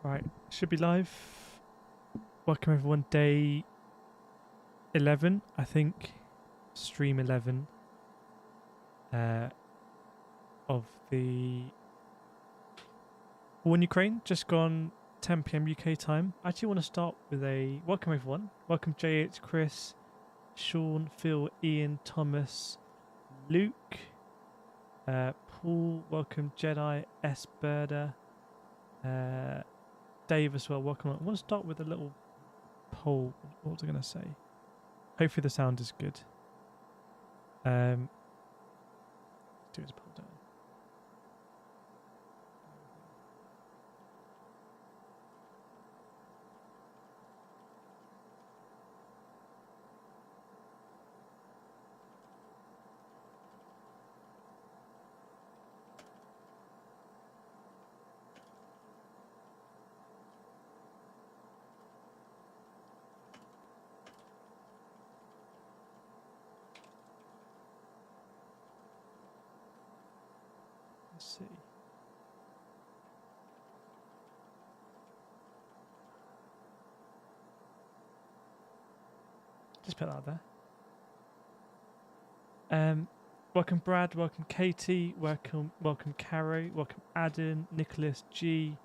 Right, should be live. Welcome everyone, day 11, I think. Stream 11 of the war in Ukraine. Just gone 10 PM UK time. I actually want to start with a welcome everyone. Welcome JH, Chris, Sean, Phil, Ian, Thomas, Luke, Paul, welcome Jedi, S. Berda, Dave as well, welcome. I want to start with a little poll. What was I going to say? Hopefully the sound is good. Do this poll down. Let's see. Just put that out there. Welcome Brad, welcome Katie, welcome Caro, welcome Adam, Nicholas, G,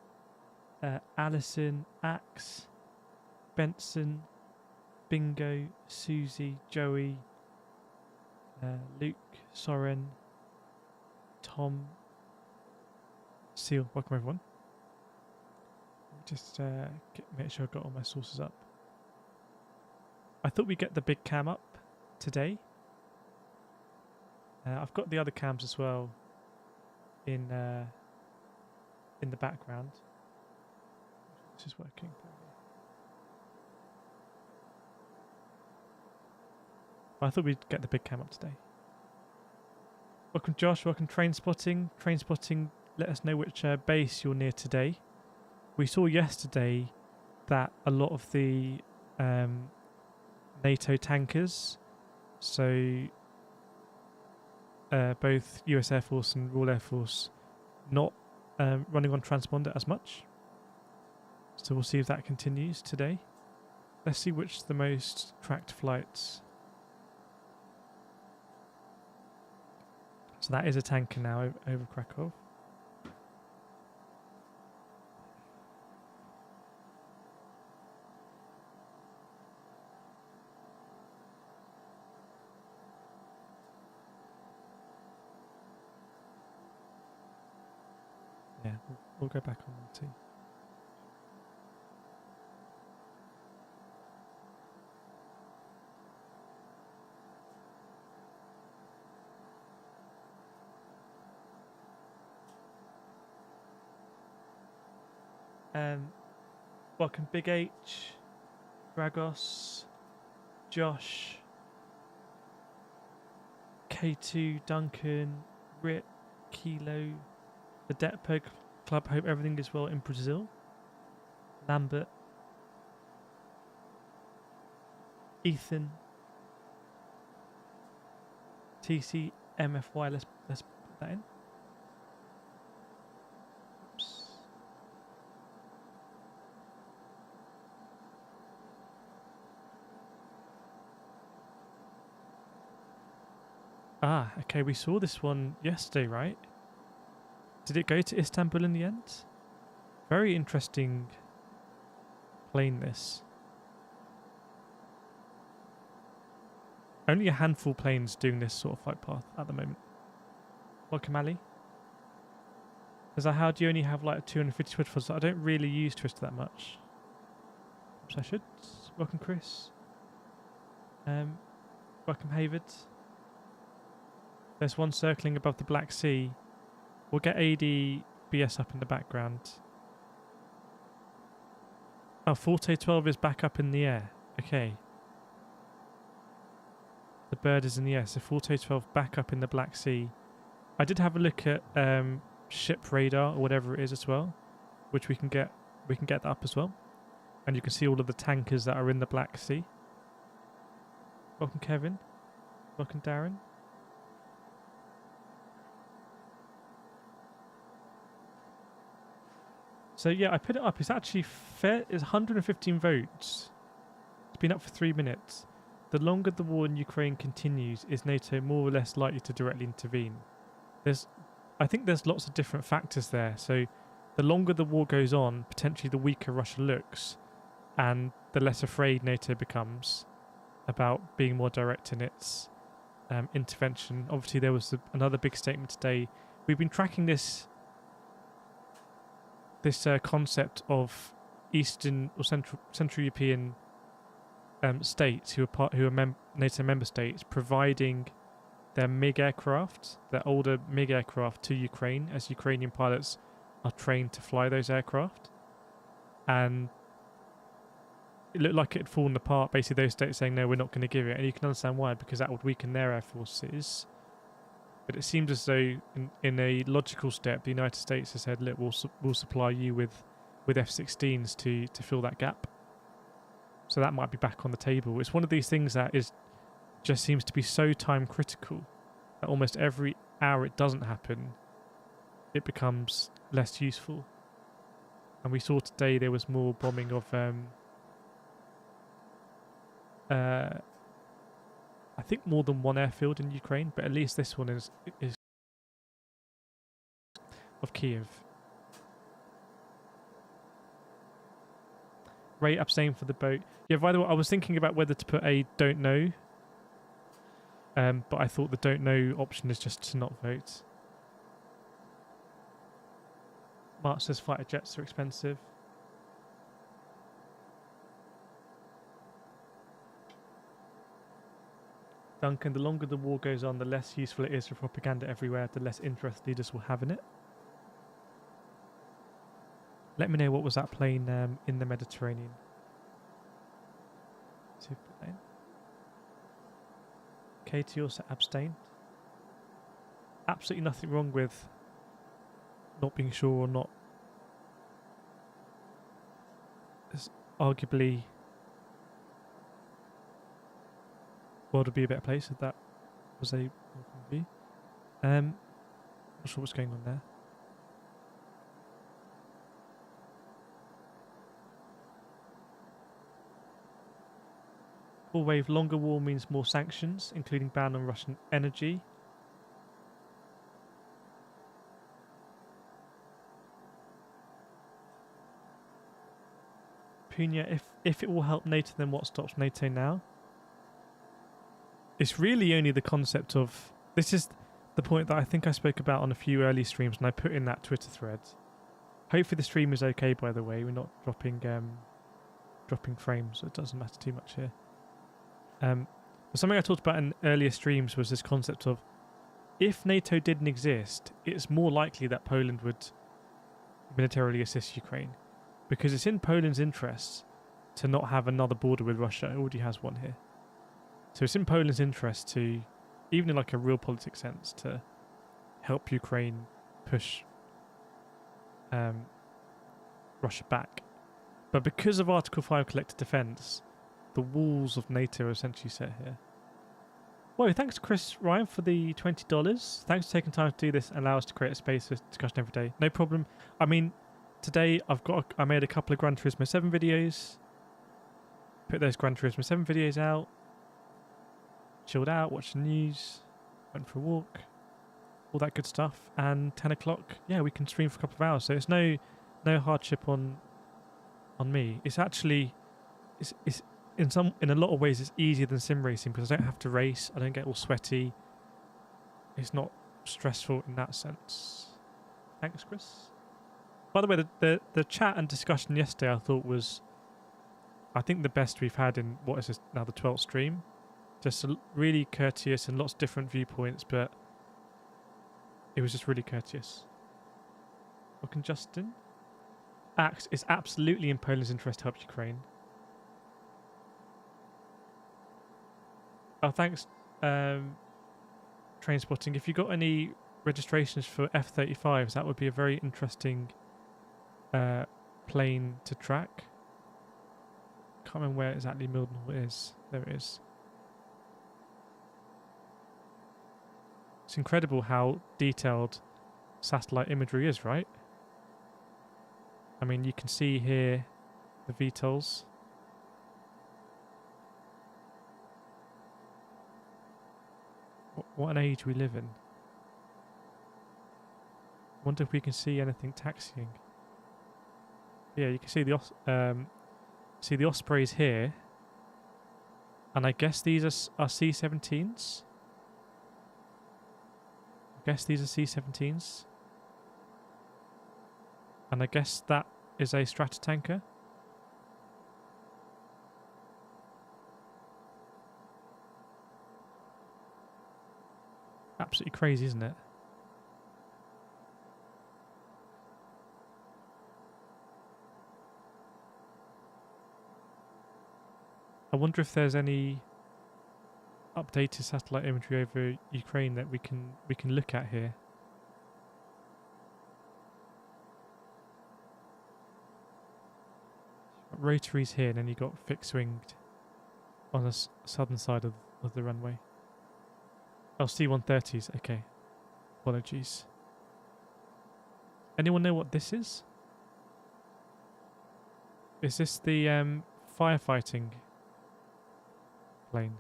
Alison, Axe, Benson, Bingo, Susie, Joey, Luke, Soren, Tom, Seal. Welcome everyone. Just make sure I've got all my sources up. I thought we'd get the big cam up today. I've got the other cams as well in the background. This is working. But I thought we'd get the big cam up today. Welcome Josh, welcome Train Spotting. Train Spotting, let us know which base you're near today. We saw yesterday that a lot of the NATO tankers, so both US Air Force and Royal Air Force, not running on transponder as much. So we'll see if that continues today. Let's see which the most tracked flights. So that is a tanker now over Krakow. Yeah, we'll go back on one too. Welcome Big H, Dragos, Josh, K2, Duncan, Rip, Kilo, the Detpug Club. Hope everything is well in Brazil. Lambert, Ethan, TC, MFY. Let's put that in. Ah, okay, we saw this one yesterday, right? Did it go to Istanbul in the end? Very interesting plane, this. Only a handful of planes doing this sort of flight path at the moment. Welcome, Ali. Is that how do you only have like 250 Twister? I don't really use Twister that much. Perhaps I should. Welcome, Chris. Welcome, Havard. There's one circling above the Black Sea. We'll get ADBS up in the background. Oh, Forte 12 is back up in the air. Okay. The bird is in the air. So Forte 12 back up in the Black Sea. I did have a look at ship radar or whatever it is as well, which we can get that up as well. And you can see all of the tankers that are in the Black Sea. Welcome, Kevin. Welcome, Darren. So yeah, I put it up. It's actually fair. It's 115 votes. It's been up for 3 minutes. The longer the war in Ukraine continues, is NATO more or less likely to directly intervene? I think there's lots of different factors there. So the longer the war goes on, potentially the weaker Russia looks, and the less afraid NATO becomes about being more direct in its intervention. Obviously, there was another big statement today. We've been tracking this concept of Eastern or Central European states who are NATO member states providing their MiG aircraft, their older MiG aircraft, to Ukraine, as Ukrainian pilots are trained to fly those aircraft. And it looked like it had fallen apart. Basically, those states saying, no, we're not going to give it. And you can understand why, because that would weaken their air forces. But it seems as though in a logical step, the United States has said, look, we'll supply you with F-16s to fill that gap. So that might be back on the table. It's one of these things that just seems to be so time critical that almost every hour it doesn't happen, it becomes less useful. And we saw today there was more bombing of I think more than one airfield in Ukraine, but at least this one is of Kyiv. Ray abstained for the boat. Yeah, by the way, I was thinking about whether to put a don't know, but I thought the don't know option is just to not vote. Mark says fighter jets are expensive. Duncan, the longer the war goes on, the less useful it is for propaganda everywhere, the less interest leaders will have in it. Let me know what was that plane in the Mediterranean. Superplane. Katie also abstained. Absolutely nothing wrong with not being sure or not. There's arguably world would be a better place if that was a view. Not sure what's going on there. Full wave longer war means more sanctions, including ban on Russian energy. Punya, if it will help NATO, then what stops NATO now? It's really only the concept of... This is the point that I think I spoke about on a few early streams, and I put in that Twitter thread. Hopefully the stream is okay, by the way. We're not dropping frames, so it doesn't matter too much here. But something I talked about in earlier streams was this concept of, if NATO didn't exist, it's more likely that Poland would militarily assist Ukraine, because it's in Poland's interests to not have another border with Russia. It already has one here. So it's in Poland's interest to, even in like a real politics sense, to help Ukraine push Russia back. But because of Article 5 collective defence, the walls of NATO are essentially set here. Whoa, thanks Chris Ryan for the $20. Thanks for taking time to do this and allow us to create a space for discussion every day. No problem. I mean, today I made a couple of Gran Turismo 7 videos. Put those Gran Turismo 7 videos out. Chilled out, watched the news, went for a walk, all that good stuff. And 10 o'clock, yeah, we can stream for a couple of hours. So it's no hardship on me. It's actually it's in a lot of ways it's easier than sim racing because I don't have to race. I don't get all sweaty. It's not stressful in that sense. Thanks, Chris. By the way, the chat and discussion yesterday I thought was, I think, the best we've had in what is this now, the 12th stream. Just really courteous and lots of different viewpoints, but it was just really courteous. Welcome, Justin. Axe is absolutely in Poland's interest to help Ukraine. Oh, thanks, Train Spotting. If you got any registrations for F-35s, that would be a very interesting plane to track. Can't remember where exactly Mildenhall is. There it is. It's incredible how detailed satellite imagery is, right? I mean, you can see here the VTOLs. What an age we live in. Wonder if we can see anything taxiing. Yeah, you can see the Ospreys here, and I guess these are C-17s. I guess these are C-17s, and I guess that is a Stratotanker. Absolutely crazy, isn't it? I wonder if there's any updated satellite imagery over Ukraine that we can look at here. Rotaries here, and then you got fixed winged on the southern side of the runway. Oh, C-130s. Okay, apologies. Anyone know what this is? Is this the firefighting plane?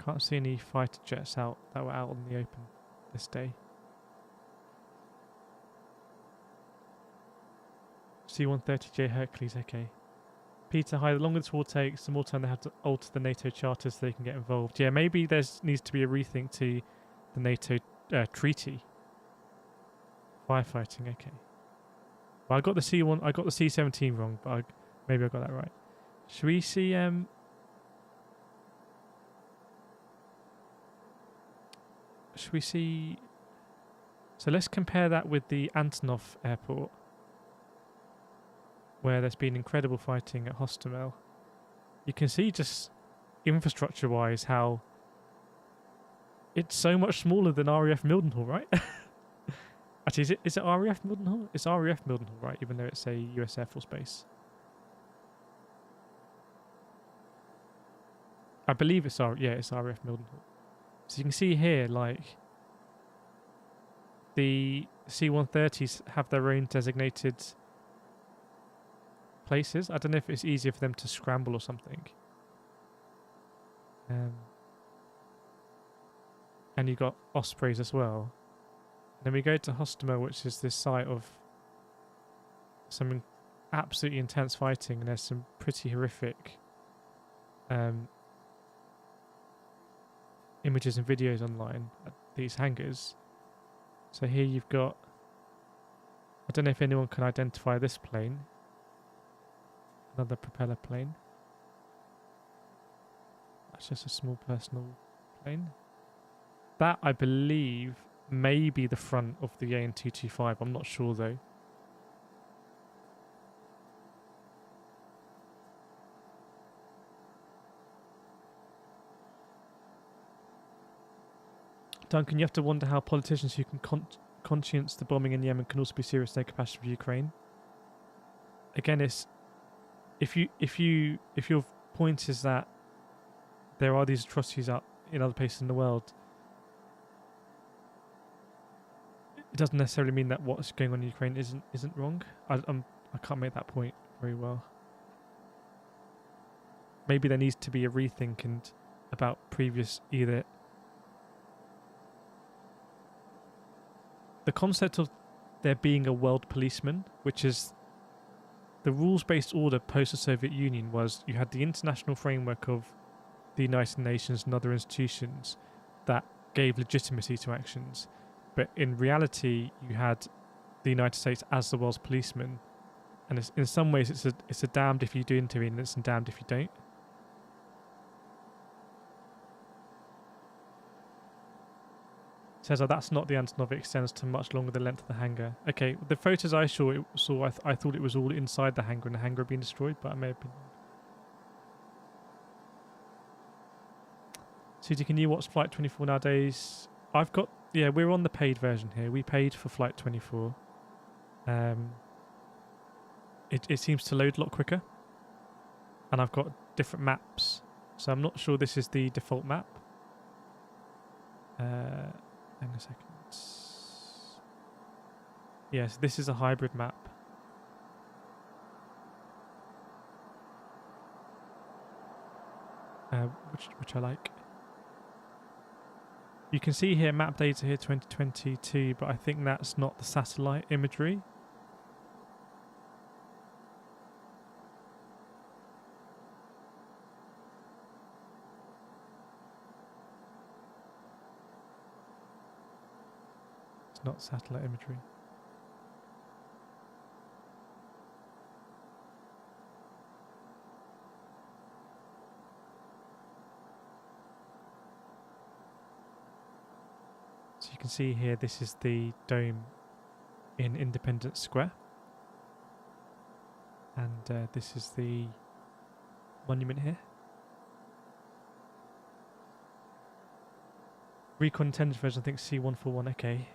Can't see any fighter jets that were out in the open this day. C-130J Hercules, okay. Peter, hi, the longer this war takes, the more time they have to alter the NATO charter so they can get involved. Yeah, maybe there needs to be a rethink to the NATO treaty. Firefighting, okay. Well, I got the C-17 wrong, but maybe I got that right. Should we see so let's compare that with the Antonov airport, where there's been incredible fighting at Hostomel. You can see just infrastructure-wise how it's so much smaller than RAF Mildenhall, right? Actually, is it RAF Mildenhall? It's RAF Mildenhall, right? Even though it's a US Air Force base. I believe it's RAF Mildenhall. So you can see here, like, the C-130s have their own designated places. I don't know if it's easier for them to scramble or something. And you got Ospreys as well. Then we go to Hostomel, which is this site of some absolutely intense fighting, and there's some pretty horrific images and videos online at these hangars. So here you've got, I don't know if anyone can identify this plane. Another propeller plane. That's just a small personal plane. That, I believe, may be the front of the AN-225. I'm not sure though. Duncan, you have to wonder how politicians who can conscience the bombing in Yemen can also be serious in their capacity for Ukraine. Again, it's if your point is that there are these atrocities up in other places in the world, it doesn't necessarily mean that what's going on in Ukraine isn't wrong. I can't make that point very well. Maybe there needs to be a rethink and about previous either. The concept of there being a world policeman, which is the rules-based order post the Soviet Union, was you had the international framework of the United Nations and other institutions that gave legitimacy to actions. But in reality, you had the United States as the world's policeman. And in some ways, it's a damned if you do intervene and it's a damned if you don't. Says, oh, that's not the Antonov. It extends to much longer the length of the hangar. Okay, the photos I saw, I thought it was all inside the hangar and the hangar had been destroyed, but I may have been wrong. Suzy, can you watch Flight 24 nowadays? I've got, yeah, we're on the paid version here. We paid for Flight 24. It seems to load a lot quicker. And I've got different maps. So I'm not sure this is the default map. a second. Yes, this is a hybrid map. Which I like. You can see here map data here 2022, but I think that's not the satellite imagery. It's not satellite imagery. So you can see here, this is the dome in Independence Square. And this is the monument here. Recon intelligence version, I think C141, okay.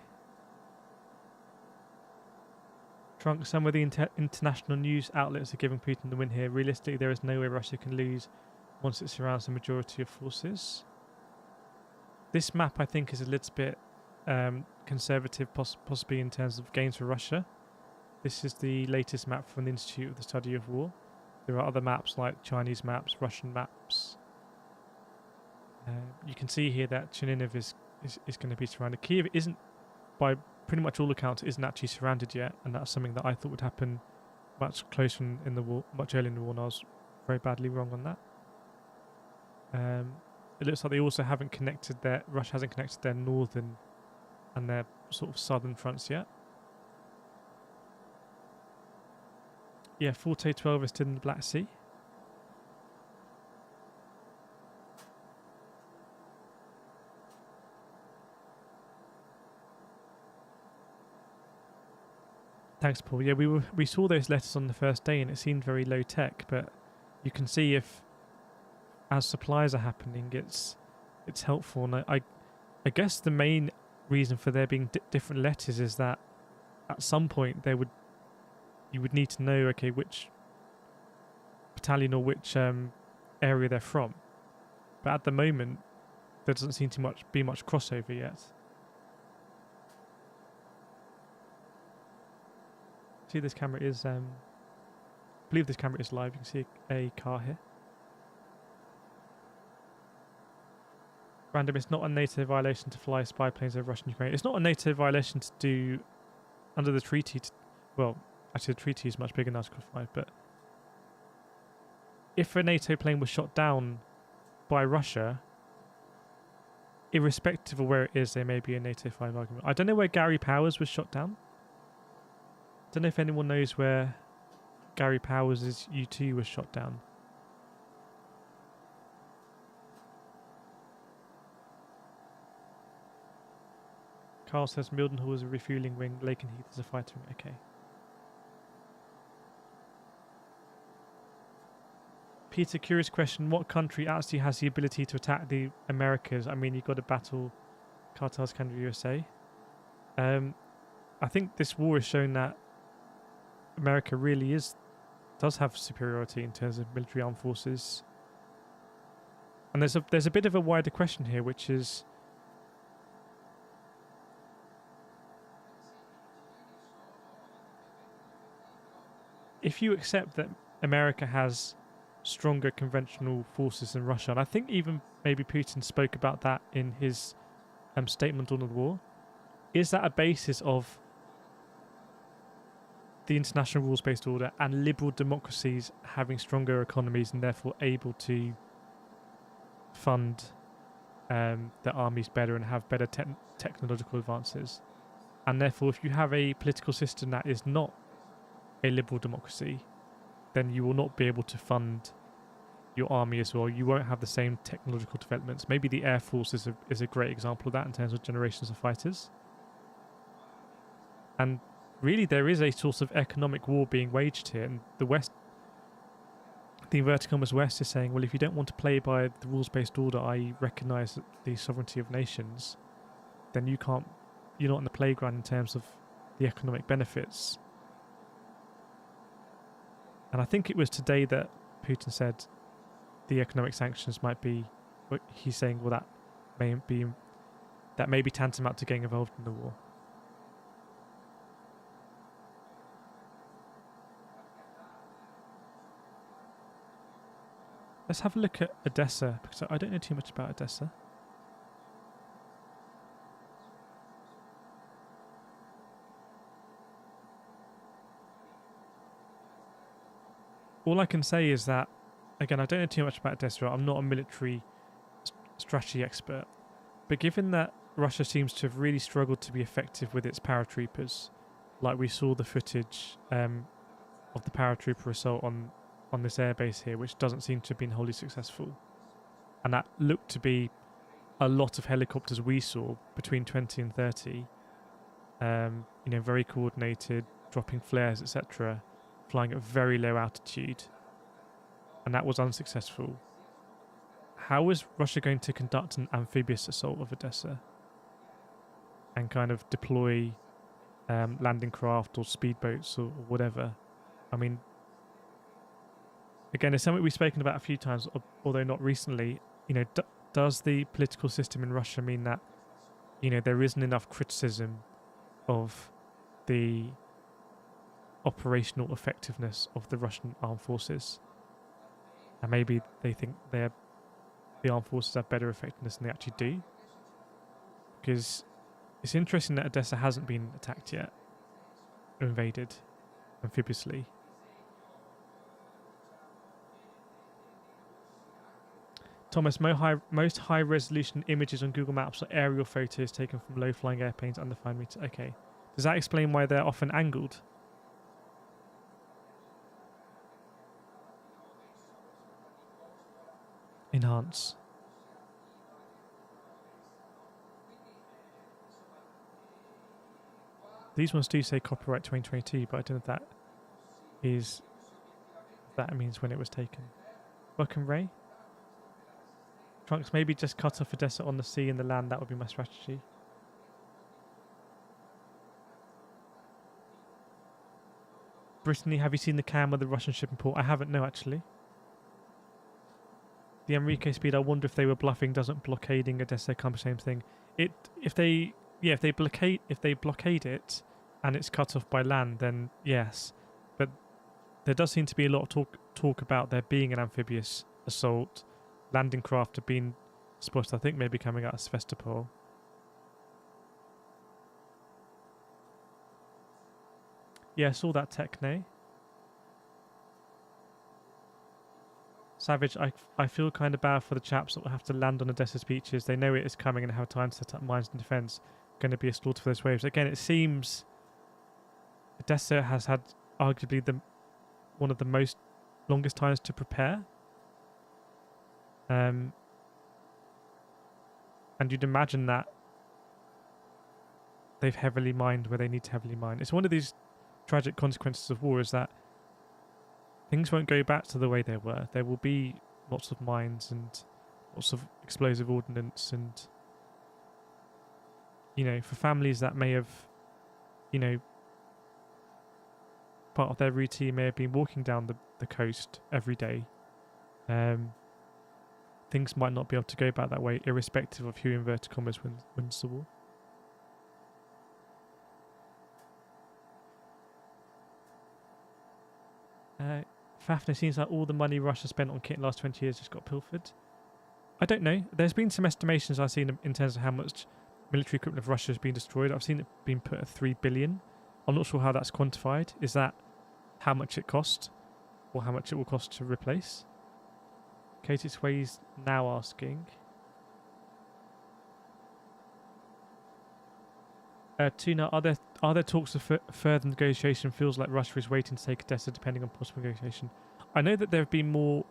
Trunk, some of the international news outlets are giving Putin the win here. Realistically, there is no way Russia can lose once it surrounds the majority of forces. This map, I think, is a little bit conservative, possibly in terms of gains for Russia. This is the latest map from the Institute of the Study of War. There are other maps like Chinese maps, Russian maps. You can see here that Chernihiv is going to be surrounded. Kyiv isn't, by pretty much all accounts, isn't actually surrounded yet, and that's something that I thought would happen much closer in the war, much earlier in the war, and I was very badly wrong on that. It looks like they also haven't connected Russia hasn't connected their northern and their sort of southern fronts yet. Yeah, Forte 12 is still in the Black Sea. Thanks, Paul. Yeah, we saw those letters on the first day, and it seemed very low tech. But you can see if, as supplies are happening, it's helpful. And I guess the main reason for there being different letters is that at some point you would need to know, okay, which battalion or which area they're from. But at the moment, there doesn't seem to be much crossover yet. See, this camera is, I believe this camera is live. You can see a car here. Random, it's not a NATO violation to fly spy planes over Russian Ukraine. It's not a NATO violation to do, under the treaty, well, actually the treaty is much bigger than Article 5, but if a NATO plane was shot down by Russia, irrespective of where it is, there may be a NATO 5 argument. I don't know where Gary Powers was shot down. Don't know if anyone knows where Gary Powers' U2 was shot down. Carl says Mildenhall is a refueling wing, Lakenheath is a fighter wing. Okay. Peter, curious question. What country actually has the ability to attack the Americas? I mean, you've got to battle cartels, Canada, USA. I think this war has shown that America really does have superiority in terms of military armed forces. And there's a bit of a wider question here, which is, if you accept that America has stronger conventional forces than Russia, and I think even maybe Putin spoke about that in his statement on the war, is that a basis of the international rules-based order and liberal democracies having stronger economies and therefore able to fund their armies better and have better technological advances? And therefore, if you have a political system that is not a liberal democracy, then you will not be able to fund your army as well. You won't have the same technological developments. Maybe the Air Force is a great example of that in terms of generations of fighters. And really, there is a sort of economic war being waged here, and the West, the inverted commas West, is saying, well, if you don't want to play by the rules-based order, i.e. recognise the sovereignty of nations, then you're not in the playground in terms of the economic benefits. And I think it was today that Putin said the economic sanctions might be, he's saying, well, that may be that may be tantamount to getting involved in the war. Let's have a look at Odessa, because I don't know too much about Odessa. All I can say is that, again, I don't know too much about Odessa. I'm not a military strategy expert. But given that Russia seems to have really struggled to be effective with its paratroopers, like we saw the footage of the paratrooper assault on this airbase here, which doesn't seem to have been wholly successful. And that looked to be a lot of helicopters we saw, between 20 and 30, very coordinated, dropping flares, etc., flying at very low altitude. And that was unsuccessful. How is Russia going to conduct an amphibious assault of Odessa and kind of deploy landing craft or speedboats or whatever? I mean, again, it's something we've spoken about a few times, although not recently. Does the political system in Russia mean that, there isn't enough criticism of the operational effectiveness of the Russian armed forces? And maybe they think the armed forces have better effectiveness than they actually do? Because it's interesting that Odessa hasn't been attacked yet, or invaded amphibiously. Thomas, most high-resolution images on Google Maps are aerial photos taken from low-flying airplanes under 5 meters. Okay. Does that explain why they're often angled? Enhance. These ones do say copyright 2022, but I don't know if that means when it was taken. Welcome, Ray. Trunks, maybe just cut off Odessa on the sea and the land. That would be my strategy. Brittany, have you seen the cam of the Russian shipping port? I haven't, no, actually. The Enrique speed, I wonder if they were bluffing. Doesn't blockading Odessa accomplish the same thing? If they blockade it and it's cut off by land, then yes. But there does seem to be a lot of talk about there being an amphibious assault. Landing craft have been spotted, I think, maybe coming out of Sevastopol. Yeah, I saw that Techne. Savage, I feel kind of bad for the chaps that will have to land on Odessa's beaches. They know it is coming and have time to set up mines and defence. Going to be a slaughter for those waves. Again, it seems Odessa has had arguably one of the longest times to prepare. And you'd imagine that they've heavily mined where they need to heavily mine. It's one of these tragic consequences of war, is that things won't go back to the way they were. There will be lots of mines and lots of explosive ordnance, and for families that may have, part of their routine may have been walking down the coast every day. Things might not be able to go back that way, irrespective of who, inverted commas, wins the war. Fafnir, seems like all the money Russia spent on kit in the last 20 years just got pilfered. I don't know. There's been some estimations I've seen in terms of how much military equipment of Russia has been destroyed. I've seen it being put at 3 billion. I'm not sure how that's quantified. Is that how much it cost, or how much it will cost to replace? Katie Sway's now asking. Tuna, are there talks of further negotiation? Feels like Russia is waiting to take Odessa, depending on possible negotiation. I know that there have been more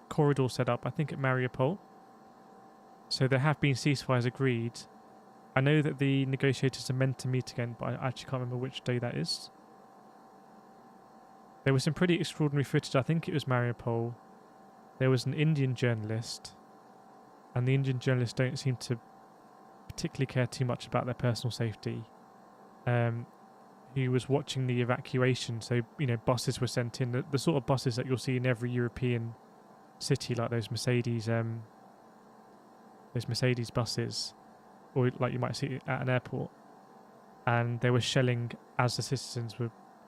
corridors set up, I think at Mariupol. So there have been ceasefires agreed. I know that the negotiators are meant to meet again, but I actually can't remember which day that is. There was some pretty extraordinary footage. I think it was Mariupol. There was an Indian journalist, and the Indian journalists don't seem to particularly care too much about their personal safety. He was watching the evacuation, so buses were sent in, the sort of buses that you'll see in every European city, like those Mercedes buses. or like you might see at an airport, and they were shelling as the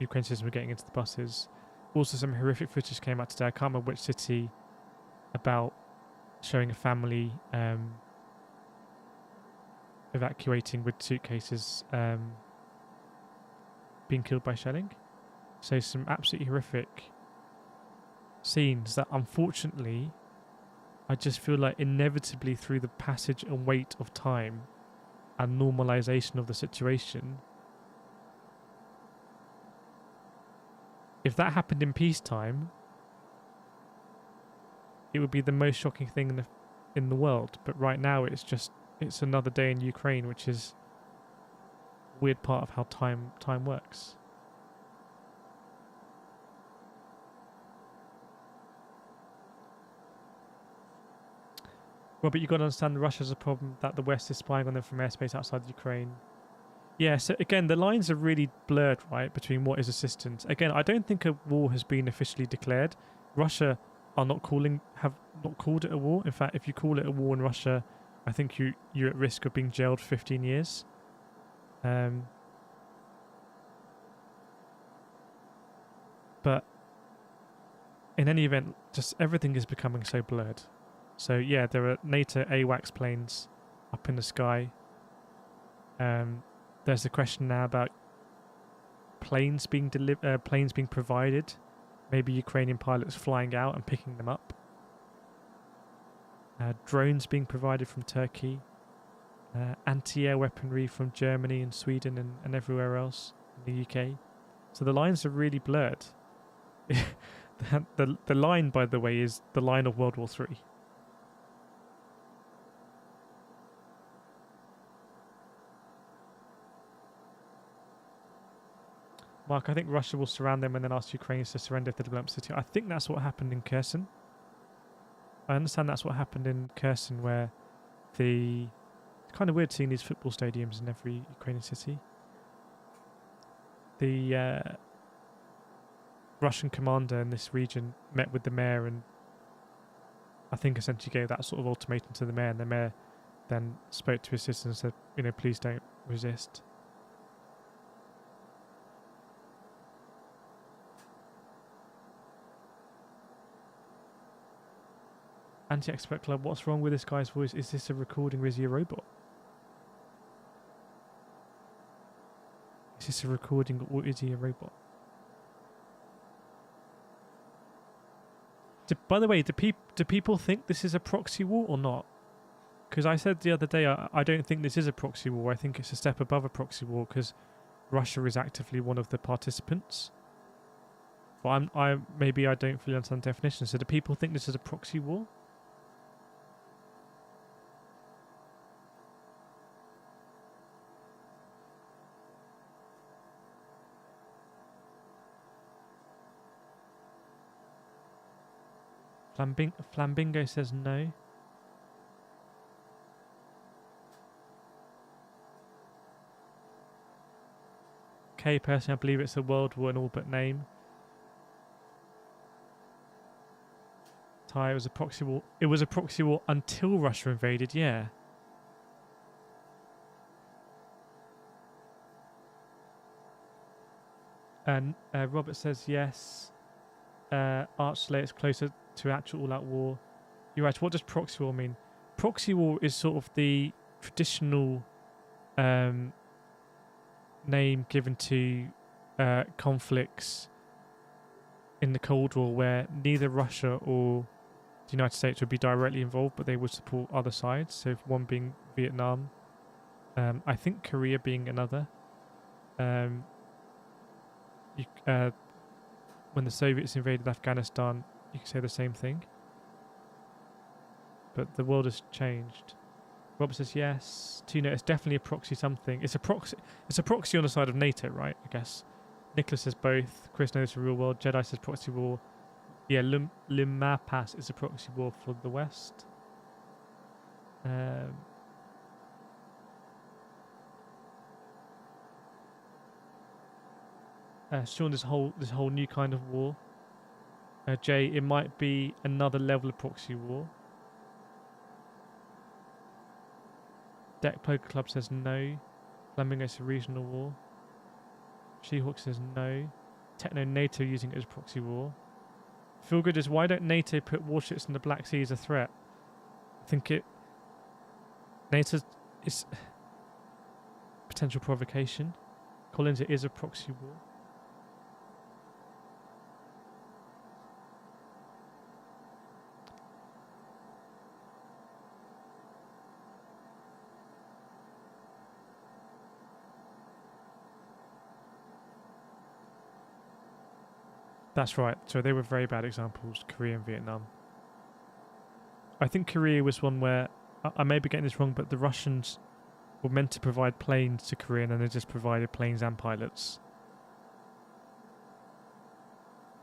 Ukrainian citizens were getting into the buses. Also, some horrific footage came out today. I can't remember which city, about showing a family evacuating with suitcases being killed by shelling. So some absolutely horrific scenes that, unfortunately, I just feel like inevitably through the passage and weight of time and normalization of the situation, if that happened in peacetime, it would be the most shocking thing in the world. But right now, it's another day in Ukraine, which is a weird part of how time works. Well, but you've got to understand Russia's a problem that the West is spying on them from airspace outside Ukraine. Yeah, so again, the lines are really blurred, right, between what is assistance. Again, I don't think a war has been officially declared. Russia have not called it a war. In fact, if you call it a war in Russia, I think you're at risk of being jailed for 15 years. But in any event, just everything is becoming so blurred. So yeah, there are NATO AWACS planes up in the sky. There's a question now about planes being provided. Maybe Ukrainian pilots flying out and picking them up. Drones being provided from Turkey. Anti-air weaponry from Germany and Sweden and everywhere else in the UK. So the lines are really blurred. the line, by the way, is the line of World War III. Mark, I think Russia will surround them and then ask Ukrainians to surrender if they develop the city. I think that's what happened in Kherson. I understand that's what happened in Kherson, where it's kind of weird seeing these football stadiums in every Ukrainian city. The Russian commander in this region met with the mayor and I think essentially gave that sort of ultimatum to the mayor, and the mayor then spoke to his citizens and said, please don't resist. Anti-Expert Club, what's wrong with this guy's voice? Is this a recording or is he a robot? Is this a recording or is he a robot? By the way, do people think this is a proxy war or not? Because I said the other day I don't think this is a proxy war. I think it's a step above a proxy war because Russia is actively one of the participants. But maybe I don't fully understand the definition. So do people think this is a proxy war? Flambingo says no. Okay, personally, I believe it's a world war in all but name. Ty, it was a proxy war. It was a proxy war until Russia invaded, yeah. And Robert says yes. Archsley is closer to actual all-out war. You're right. What does proxy war mean? Proxy war is sort of the traditional name given to conflicts in the Cold War where neither Russia or the United States would be directly involved, but they would support other sides. So if one being Vietnam, I think Korea being another. When the Soviets invaded Afghanistan, you can say the same thing. But the world has changed. Robert says yes. Tuna, it's definitely a proxy something. It's a proxy on the side of NATO, right? I guess. Nicholas says both. Chris knows the real world. Jedi says proxy war. Yeah, Limapas is a proxy war for the West. Sean, this whole new kind of war. Jay, it might be another level of proxy war. Deck Poker Club says no. Flamingo says regional war. She-Hawk says no. Techno NATO using it as proxy war. Feel Good is why don't NATO put warships in the Black Sea as a threat? I think NATO is potential provocation. Collins, it is a proxy war. That's right. So they were very bad examples, Korea and Vietnam. I think Korea was one where, I may be getting this wrong, but the Russians were meant to provide planes to Korea and they just provided planes and pilots.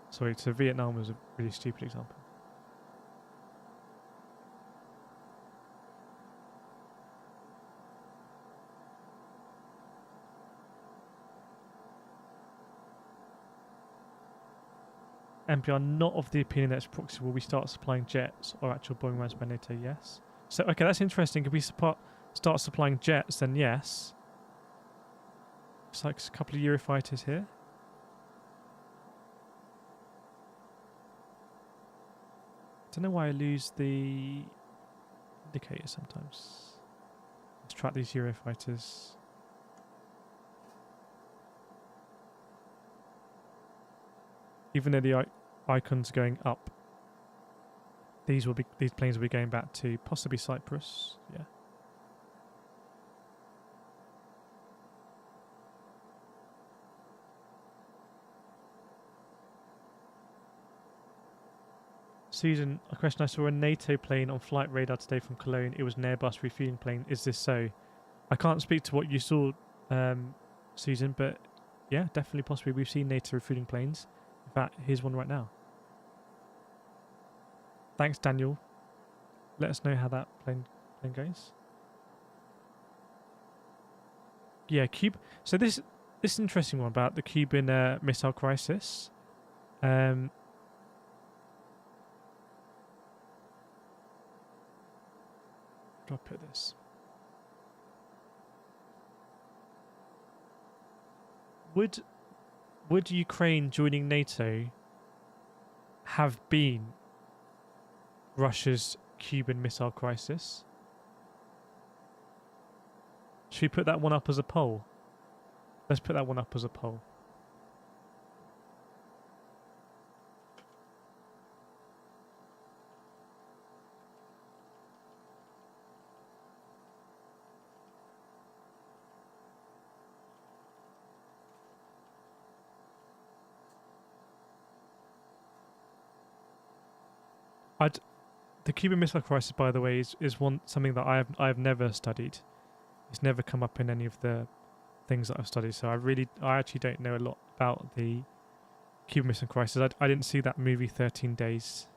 Sorry, so Vietnam was a really stupid example. MPR not of the opinion that it's proxy will we start supplying jets or actual Boeing runs by NATO? Yes. So okay, that's interesting. If we start supplying jets, then yes. Looks like a couple of Eurofighters here. Don't know why I lose the indicator sometimes. Let's track these Eurofighters. Even though the icon's going up, these planes will be going back to possibly Cyprus. Yeah. Susan, a question. I saw a NATO plane on flight radar today from Cologne. It was an Airbus refueling plane. Is this so? I can't speak to what you saw, Susan, but yeah, definitely possibly. We've seen NATO refueling planes. In fact, here's one right now. Thanks, Daniel. Let us know how that plane goes. Yeah, So this is an interesting one about the Cuban missile crisis. How do I put this? Would Ukraine joining NATO have been Russia's Cuban missile crisis? Should we put that one up as a poll? Let's put that one up as a poll. The Cuban Missile Crisis, by the way, is something that I have never studied. It's never come up in any of the things that I've studied. So I actually don't know a lot about the Cuban Missile Crisis. I didn't see that movie 13 Days.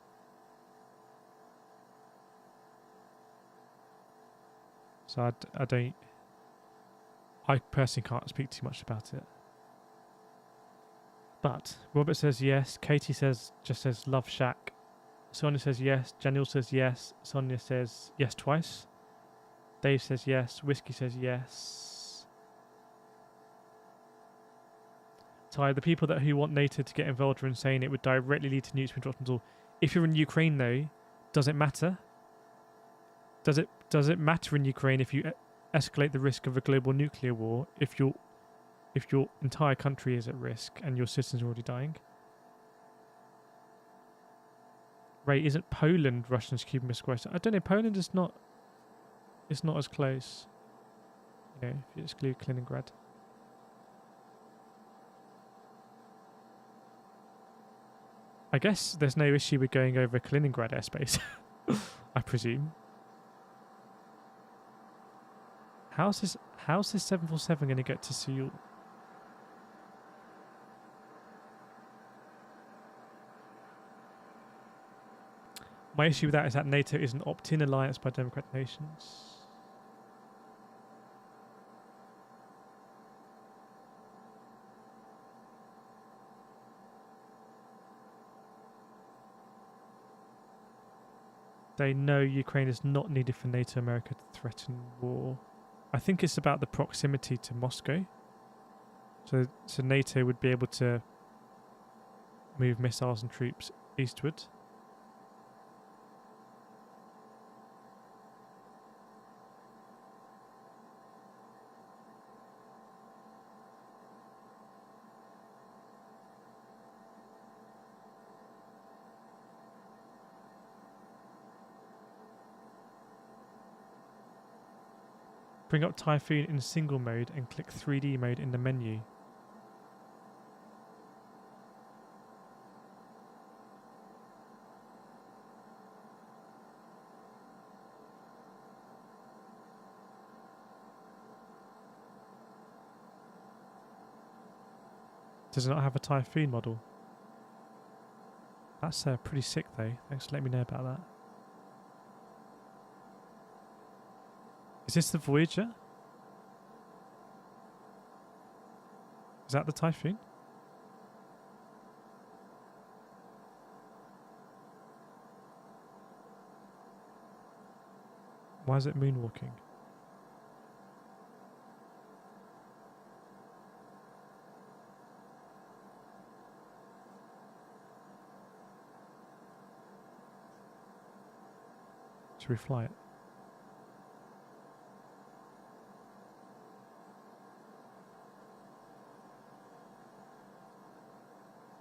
So I personally can't speak too much about it. But Robert says yes. Katie just says love Shack. Sonia says yes. Daniel says yes. Sonia says yes twice. Dave says yes. Whiskey says yes. Ty, the people who want NATO to get involved are insane. It would directly lead to nukes being dropped on all. If you're in Ukraine, though, does it matter? Does it matter in Ukraine if you escalate the risk of a global nuclear war? If your entire country is at risk and your citizens are already dying? Ray, isn't Poland Russia's Cuban Missile Crisis? I don't know. Poland is not. It's not as close. You know, if you exclude Kaliningrad. I guess there's no issue with going over Kaliningrad airspace. I presume. How's this 747 going to get to Seoul? My issue with that is that NATO is an opt-in alliance by democratic nations. They know Ukraine is not needed for NATO America to threaten war. I think it's about the proximity to Moscow. So NATO would be able to move missiles and troops eastward. Bring up Typhoon in single mode and click 3D mode in the menu. Does it not have a Typhoon model? That's pretty sick though. Thanks for letting me know about that. Is this the Voyager? Is that the Typhoon? Why is it moonwalking? Should we fly it?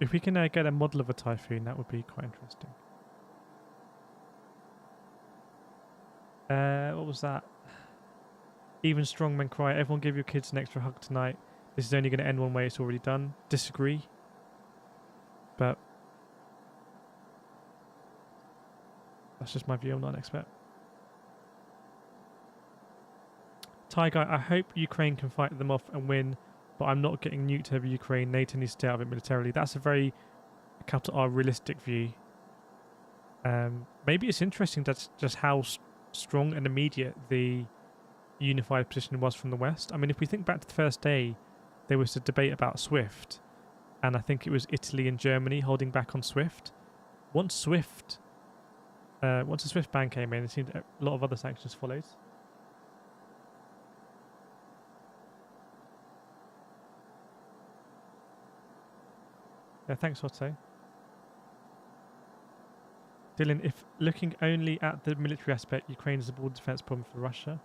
If we can get a model of a Typhoon, that would be quite interesting. What was that? Even strongmen cry, everyone give your kids an extra hug tonight. This is only going to end one way, it's already done. Disagree. But that's just my view, I'm not an expert. Tiger, I hope Ukraine can fight them off and win, but I'm not getting nuked over Ukraine. NATO needs to stay out of it militarily. That's a very capital R realistic view. Maybe it's interesting that's just how strong and immediate the unified position was from the West. I mean, if we think back to the first day, there was a debate about SWIFT, and I think it was Italy and Germany holding back on SWIFT. Once the SWIFT ban came in, it seemed a lot of other sanctions followed. Yeah, thanks, Otto. Dylan, if looking only at the military aspect, Ukraine is a border defense problem for Russia.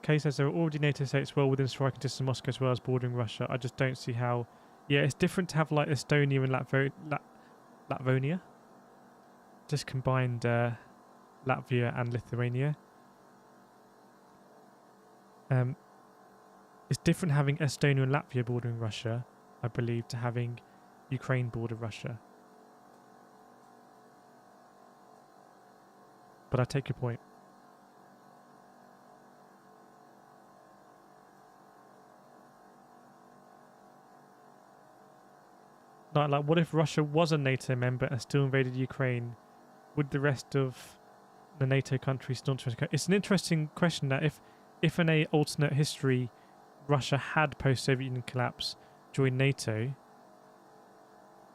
Kay says there are already NATO states well within striking distance of Moscow as well as bordering Russia. I just don't see how... Yeah, it's different to have like Estonia and Latvonia. Just combined Latvia and Lithuania. It's different having Estonia and Latvia bordering Russia, I believe, to having Ukraine border Russia. But I take your point. Like, what if Russia was a NATO member and still invaded Ukraine? Would the rest of the NATO countries still... It's an interesting question that if in a alternate history Russia had post-Soviet Union collapse joined NATO,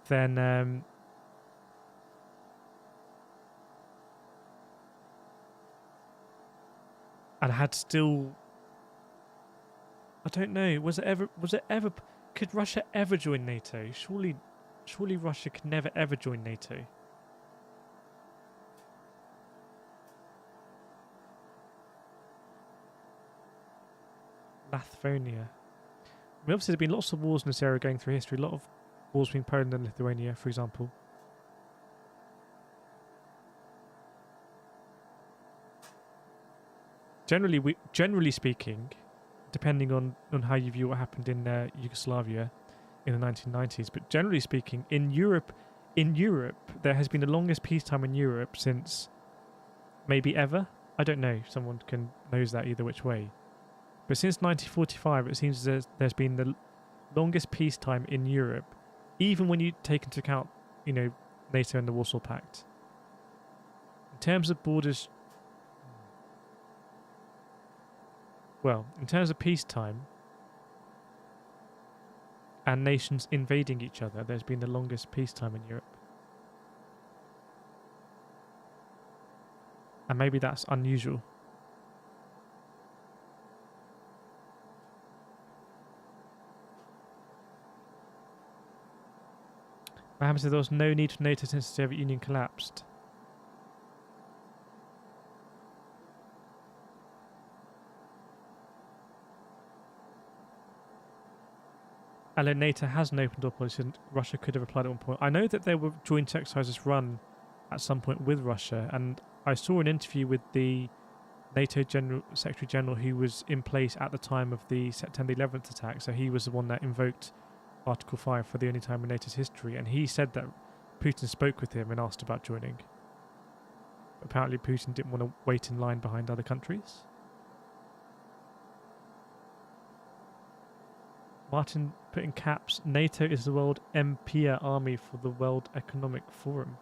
then and had still... I don't know. Was it ever... Could Russia ever join NATO? Surely Russia could never ever join NATO. Latvonia. I mean, obviously there's been lots of wars in this area going through history. A lot of wars between Poland and Lithuania, for example. Generally speaking, depending on how you view what happened in Yugoslavia in the 1990s, but generally speaking, in Europe, there has been the longest peacetime in Europe since maybe ever. I don't know. Someone knows that either which way. But since 1945, it seems there's been the longest peacetime in Europe, even when you take into account, NATO and the Warsaw Pact. In terms of borders, well, in terms of peacetime and nations invading each other, there's been the longest peacetime in Europe. And maybe that's unusual. Mohammed said there was no need for NATO since the Soviet Union collapsed. Although NATO has an open door policy, and Russia could have applied at one point. I know that there were joint exercises run at some point with Russia, and I saw an interview with the NATO Secretary General who was in place at the time of the September 11th attack. So he was the one that invoked Article 5 for the only time in NATO's history, and he said that Putin spoke with him and asked about joining. But apparently Putin didn't want to wait in line behind other countries. Martin put in caps, NATO is the world empire army for the World Economic Forum.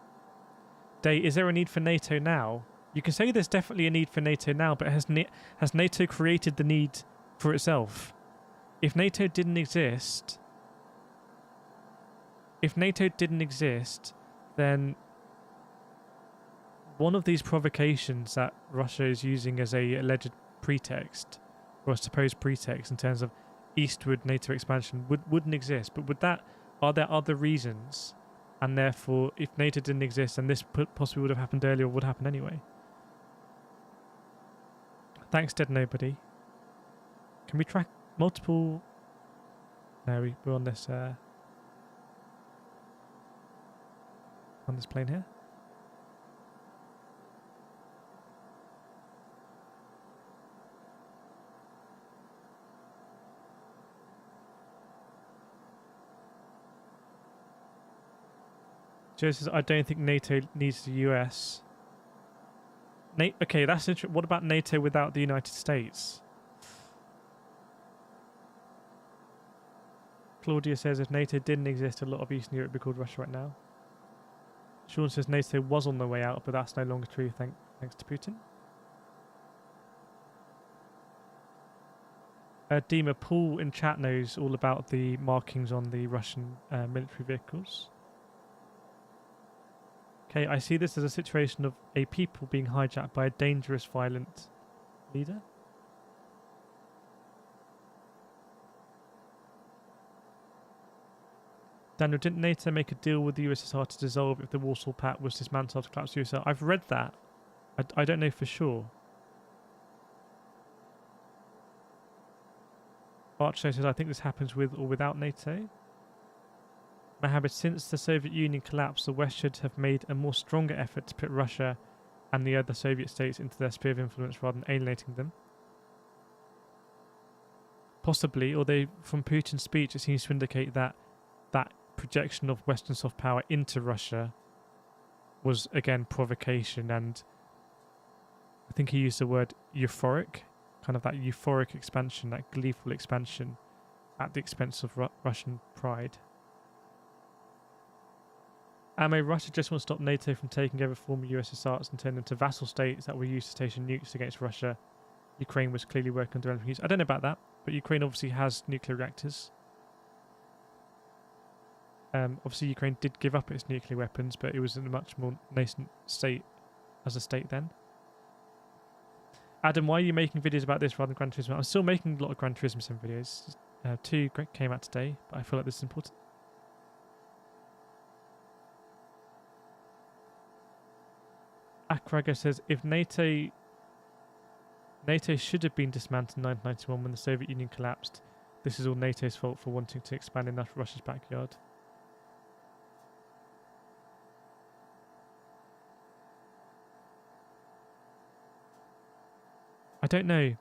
Day, is there a need for NATO now? You can say there's definitely a need for NATO now, but has NATO created the need for itself? If NATO didn't exist, then one of these provocations that Russia is using as a alleged pretext, or a supposed pretext in terms of eastward NATO expansion, wouldn't exist. But are there other reasons? And therefore, if NATO didn't exist, then this possibly would have happened earlier or would happen anyway. Thanks, Dead Nobody. Can we track multiple... No, we're on this... on this plane here. Joe says, I don't think NATO needs the US. Okay, that's interesting. What about NATO without the United States? Claudia says, if NATO didn't exist, a lot of Eastern Europe would be called Russia right now. Sean says NATO was on the way out, but that's no longer true thanks to Putin. Dima, Paul in chat knows all about the markings on the Russian military vehicles. Okay, I see this as a situation of a people being hijacked by a dangerous, violent leader. Daniel, didn't NATO make a deal with the USSR to dissolve if the Warsaw Pact was dismantled to collapse the USSR? I've read that. I don't know for sure. Archer says, I think this happens with or without NATO. Mohammed, since the Soviet Union collapsed, the West should have made a more stronger effort to put Russia and the other Soviet states into their sphere of influence rather than alienating them. Possibly, although from Putin's speech it seems to indicate that that projection of Western soft power into Russia was again provocation, and I think he used the word euphoric, kind of that euphoric expansion, that gleeful expansion at the expense of Russian pride. Russia just wants to stop NATO from taking over former USSRs and turn them to vassal states that were used to station nukes against Russia. Ukraine was clearly working on developing use. I don't know about that, but Ukraine obviously has nuclear reactors. Obviously Ukraine did give up its nuclear weapons, but it was in a much more nascent state as a state then. Adam, why are you making videos about this rather than Gran Turismo? I'm still making a lot of Gran Turismo 7 videos. 2 came out today, but I feel like this is important. Akraga says, if NATO should have been dismantled in 1991 when the Soviet Union collapsed. This is all NATO's fault for wanting to expand in Russia's backyard. I don't know.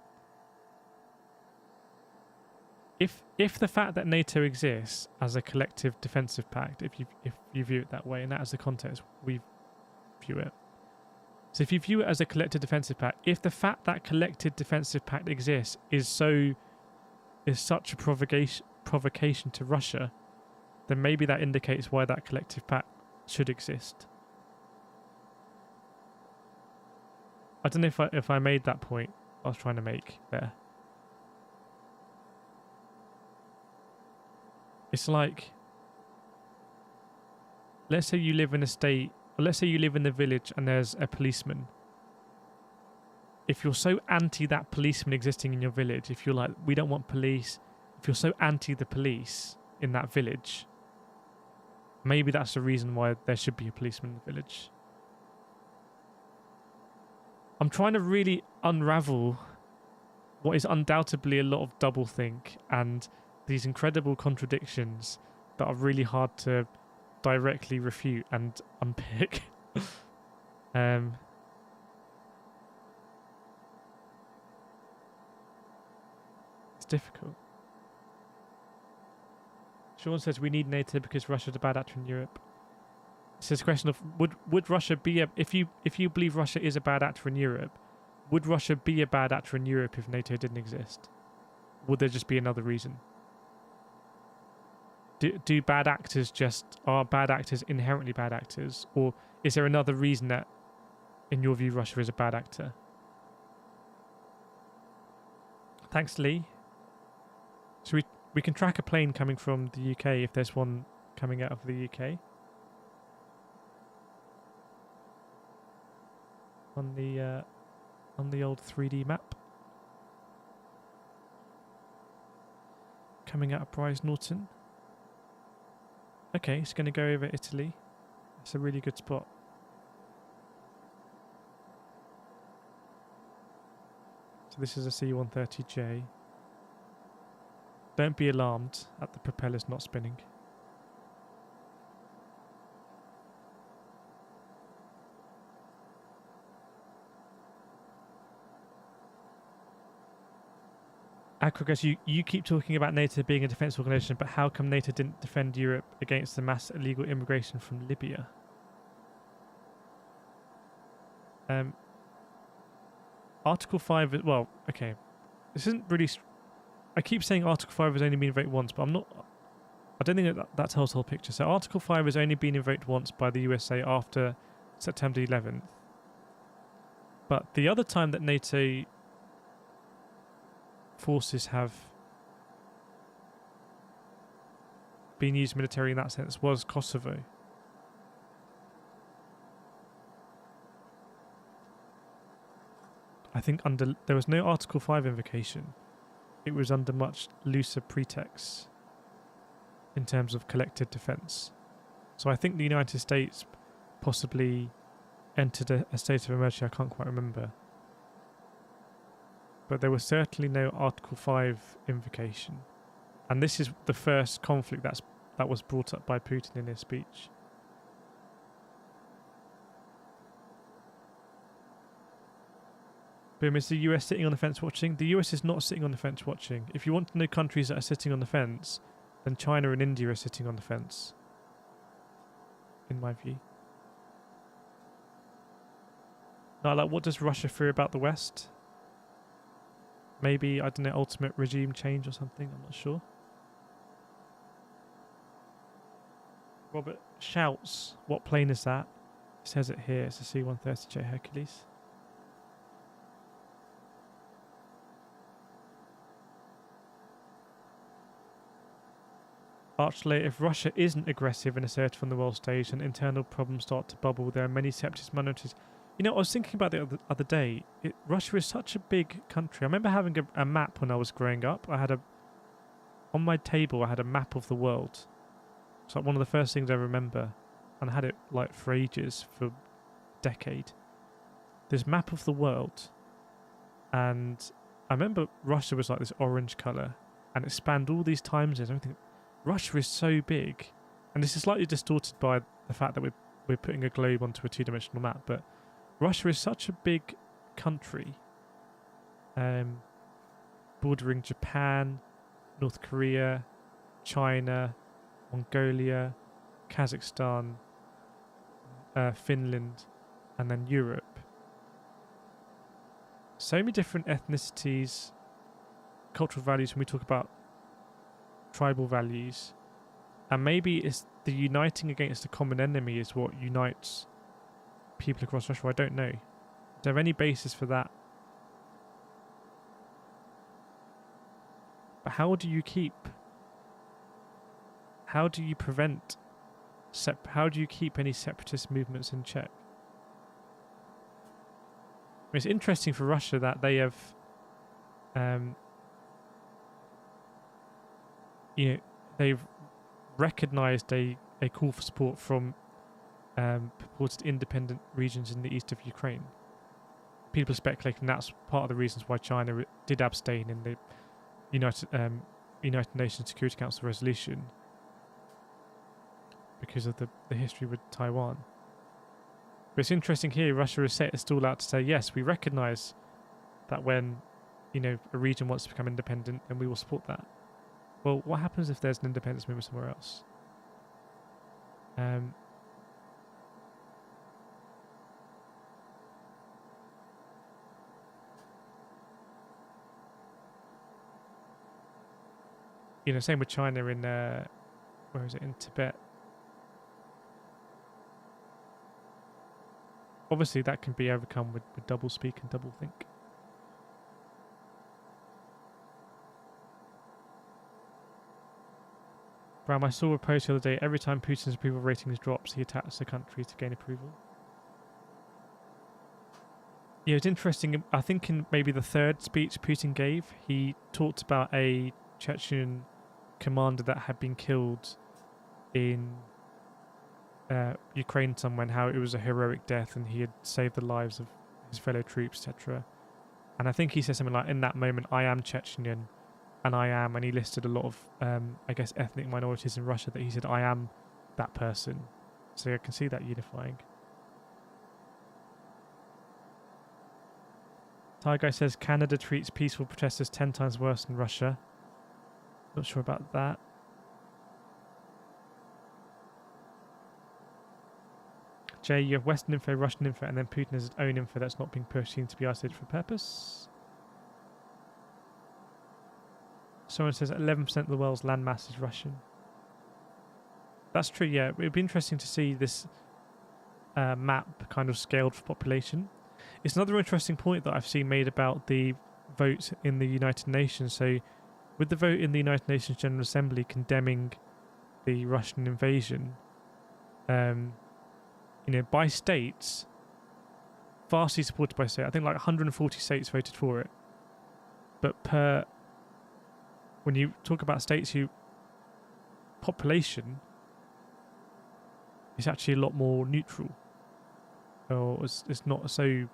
If the fact that NATO exists as a collective defensive pact, if you view it that way, and that is the context we view it. So if you view it as a collective defensive pact, if the fact that collective defensive pact exists is such a provocation to Russia, then maybe that indicates why that collective pact should exist. I don't know if I made that point I was trying to make there. It's like, let's say you live in a state, or let's say you live in the village and there's a policeman, if you're so anti that policeman existing in your village, if you're like, we don't want police, if you're so anti the police in that village, maybe that's the reason why there should be a policeman in the village. I'm trying to really unravel what is undoubtedly a lot of doublethink and these incredible contradictions that are really hard to directly refute and unpick. It's difficult. Sean says we need NATO because Russia's a bad actor in Europe. It's a question of would Russia be a, if you believe Russia is a bad actor in Europe, would Russia be a bad actor in Europe if NATO didn't exist? Would there just be another reason? Do bad actors are bad actors inherently bad actors, or is there another reason that, in your view, Russia is a bad actor? Thanks, Lee. So we can track a plane coming from the UK if there's one coming out of the UK. On the old 3D map. Coming out of Bryce Norton. Okay, it's going to go over Italy. That's a really good spot. So this is a C-130J. Don't be alarmed at the propellers not spinning. Akragas, you keep talking about NATO being a defence organisation, but how come NATO didn't defend Europe against the mass illegal immigration from Libya? Article 5... Well, okay. This isn't really... I keep saying Article 5 has only been invoked once, but I don't think that tells the whole picture. So Article 5 has only been invoked once by the USA after September 11th. But the other time that NATO forces have been used military in that sense was Kosovo. I think there was no Article 5 invocation. It was under much looser pretexts in terms of collective defence. So I think the United States possibly entered a state of emergency. I can't quite remember. But there was certainly no Article 5 invocation. And this is the first conflict that was brought up by Putin in his speech. Boom, is the US sitting on the fence watching? The US is not sitting on the fence watching. If you want to know countries that are sitting on the fence, then China and India are sitting on the fence. In my view. Now, like, what does Russia fear about the West? Maybe, I don't know, ultimate regime change or something, I'm not sure. Robert shouts, what plane is that? It says it here, it's a C-130J Hercules. Archley, if Russia isn't aggressive and assertive on the world stage and internal problems start to bubble, there are many separatist minorities. You know, I was thinking about the other day. Russia is such a big country. I remember having a map when I was growing up. On my table, I had a map of the world. It's like one of the first things I remember. And I had it like for ages, for a decade. This map of the world. And I remember Russia was like this orange colour. And it spanned all these time zones. I think Russia is so big. And this is slightly distorted by the fact that we're putting a globe onto a two-dimensional map. But Russia is such a big country, bordering Japan, North Korea, China, Mongolia, Kazakhstan, Finland, and then Europe. So many different ethnicities, cultural values when we talk about tribal values. And maybe it's the uniting against a common enemy is what unites people across Russia. I don't know. Is there any basis for that? But how do you prevent how do you keep any separatist movements in check? It's interesting for Russia that they have, they've recognised a call for support from purported independent regions in the east of Ukraine. People are speculating that's part of the reasons why China did abstain in the United Nations Security Council resolution, because of the history with Taiwan. But it's interesting here, Russia has set a stall out to say, yes, we recognise that when, a region wants to become independent, then we will support that. Well, what happens if there's an independence movement somewhere else? Same with China in, where is it, in Tibet. Obviously, that can be overcome with double speak and double think. Bram, I saw a post the other day, every time Putin's approval ratings drops, he attacks the country to gain approval. Yeah, it's interesting. I think in maybe the third speech Putin gave, he talked about a Chechen commander that had been killed in Ukraine somewhere, and how it was a heroic death and he had saved the lives of his fellow troops, etc. And I think he said something like, in that moment, I am Chechenian, and he listed a lot of, I guess, ethnic minorities in Russia that he said, I am that person. So I can see that unifying. Tiger says, Canada treats peaceful protesters 10 times worse than Russia. Not sure about that. Jay, you have Western info, Russian info, and then Putin has his own info that's not being pushed, seems to be isolated for purpose. Someone says 11% of the world's landmass is Russian. That's true, yeah. It would be interesting to see this map kind of scaled for population. It's another interesting point that I've seen made about the vote in the United Nations. So with the vote in the United Nations General Assembly condemning the Russian invasion, by states, vastly supported by state. I think like 140 states voted for it. But when you talk about states who population, it's actually a lot more neutral. Or it's not so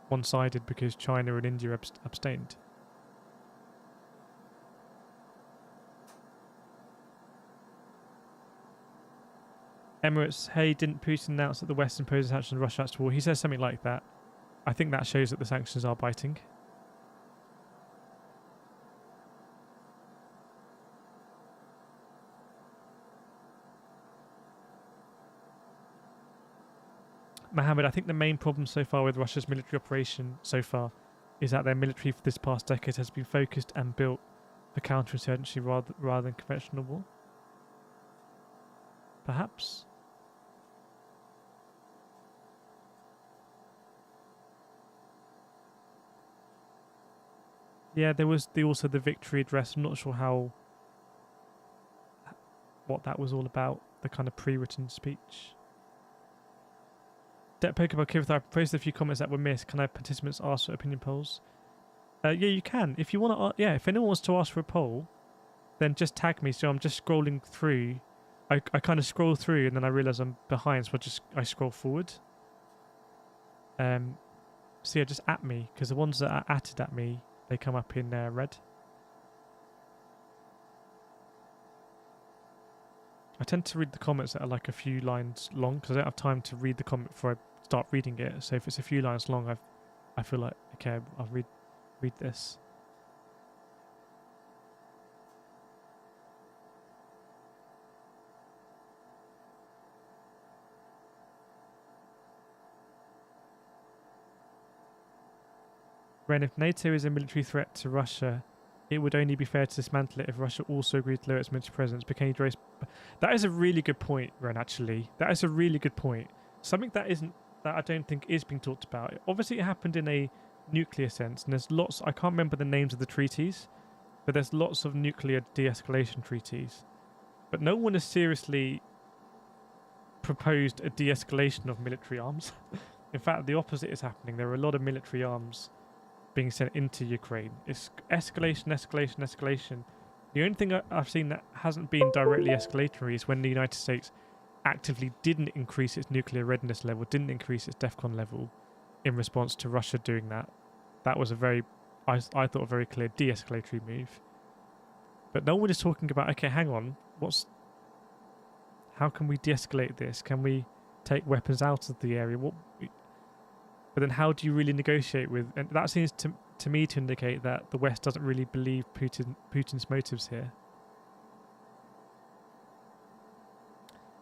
one-sided because China and India abstained. Emirates, hey, didn't Putin announce that the West imposes sanctions on Russia after war? He says something like that. I think that shows that the sanctions are biting. Mohammed, I think the main problem so far with Russia's military operation so far is that their military for this past decade has been focused and built for counterinsurgency rather than conventional war. Perhaps. Yeah, there was also the victory address. I'm not sure what that was all about, the kind of pre-written speech. Det Pokeball Kyiv, I proposed a few comments that were missed. Can I have participants ask for opinion polls? Yeah, you can. If you want to, if anyone wants to ask for a poll, then just tag me. So I'm just scrolling through. I kind of scroll through and then I realise I'm behind, so I scroll forward. So yeah, just at me, because the ones that are atted at me, they come up in red. I tend to read the comments that are like a few lines long because I don't have time to read the comment before I start reading it. So if it's a few lines long, I feel like, okay, I'll read this. Ren, if NATO is a military threat to Russia, it would only be fair to dismantle it if Russia also agreed to lower its military presence. But can you address... That is a really good point, Ren, actually. That is a really good point. Something that I don't think is being talked about. Obviously, it happened in a nuclear sense, and there's lots... I can't remember the names of the treaties, but there's lots of nuclear de-escalation treaties. But no one has seriously proposed a de-escalation of military arms. In fact, the opposite is happening. There are a lot of military arms being sent into Ukraine. It's escalation, escalation, escalation. The only thing I've seen that hasn't been directly escalatory is when the United States actively didn't increase its nuclear readiness level, didn't increase its DEFCON level in response to Russia doing that. That was a very, I thought, a very clear de-escalatory move. But no one is talking about, okay, hang on, how can we de-escalate this? Can we take weapons out of the area? But then how do you really negotiate with... And that seems to me to indicate that the West doesn't really believe Putin's motives here.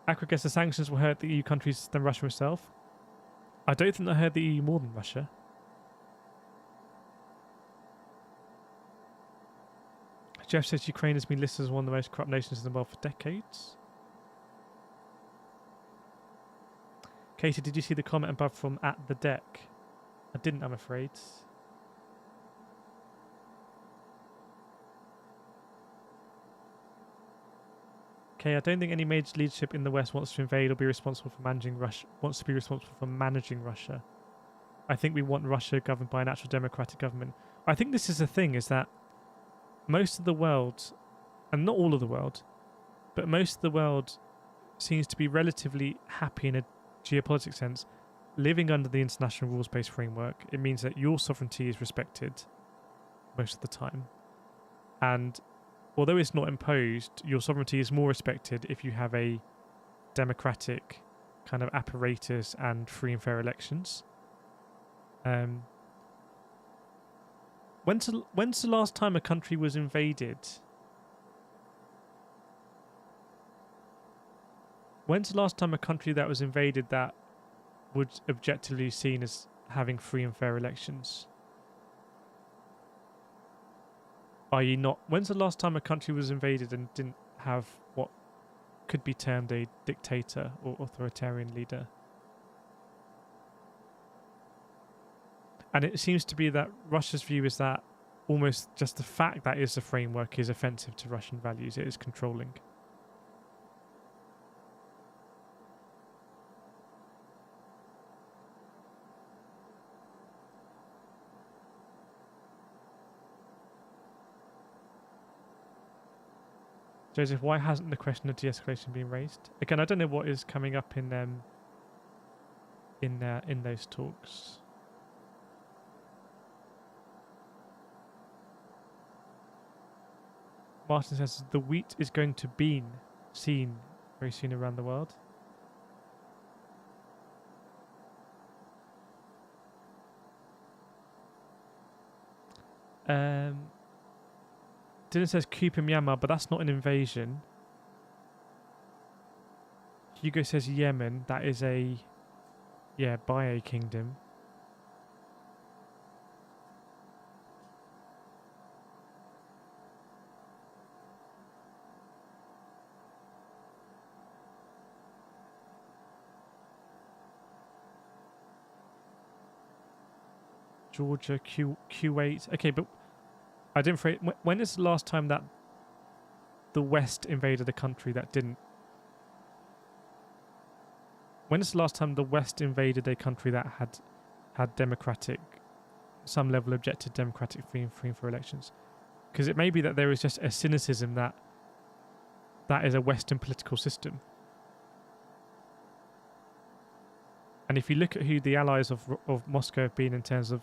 Aqua guess the sanctions will hurt the EU countries than Russia itself. I don't think they hurt the EU more than Russia. Jeff says Ukraine has been listed as one of the most corrupt nations in the world for decades. Katie, did you see the comment above from at the deck? I didn't, I'm afraid. Okay, I don't think any major leadership in the West wants to invade or be responsible for managing Russia. I think we want Russia governed by an actual democratic government. I think this is the thing, is that most of the world, and not all of the world, but most of the world seems to be relatively happy in a geopolitics sense, living under the international rules-based framework. It means that your sovereignty is respected most of the time. And although it's not imposed, your sovereignty is more respected if you have a democratic kind of apparatus and free and fair elections. When's the last time a country was invaded? When's the last time a country that was invaded that would objectively be seen as having free and fair elections? i.e. not... When's the last time a country was invaded and didn't have what could be termed a dictator or authoritarian leader? And it seems to be that Russia's view is that almost just the fact that is the framework is offensive to Russian values. It is controlling. Joseph, why hasn't the question of de-escalation been raised? Again, I don't know what is coming up in those talks. Martin says the wheat is going to be seen very soon around the world. Dylan says Kyiv in Myanmar, but that's not an invasion. Hugo says Yemen. That is by a kingdom. Georgia, Kuwait. Okay, but I didn't phrase... When is the last time that the West invaded a country that didn't? When is the last time the West invaded a country that had democratic, some level of objective democratic free and fair elections? Because it may be that there is just a cynicism that is a Western political system. And if you look at who the allies of Moscow have been in terms of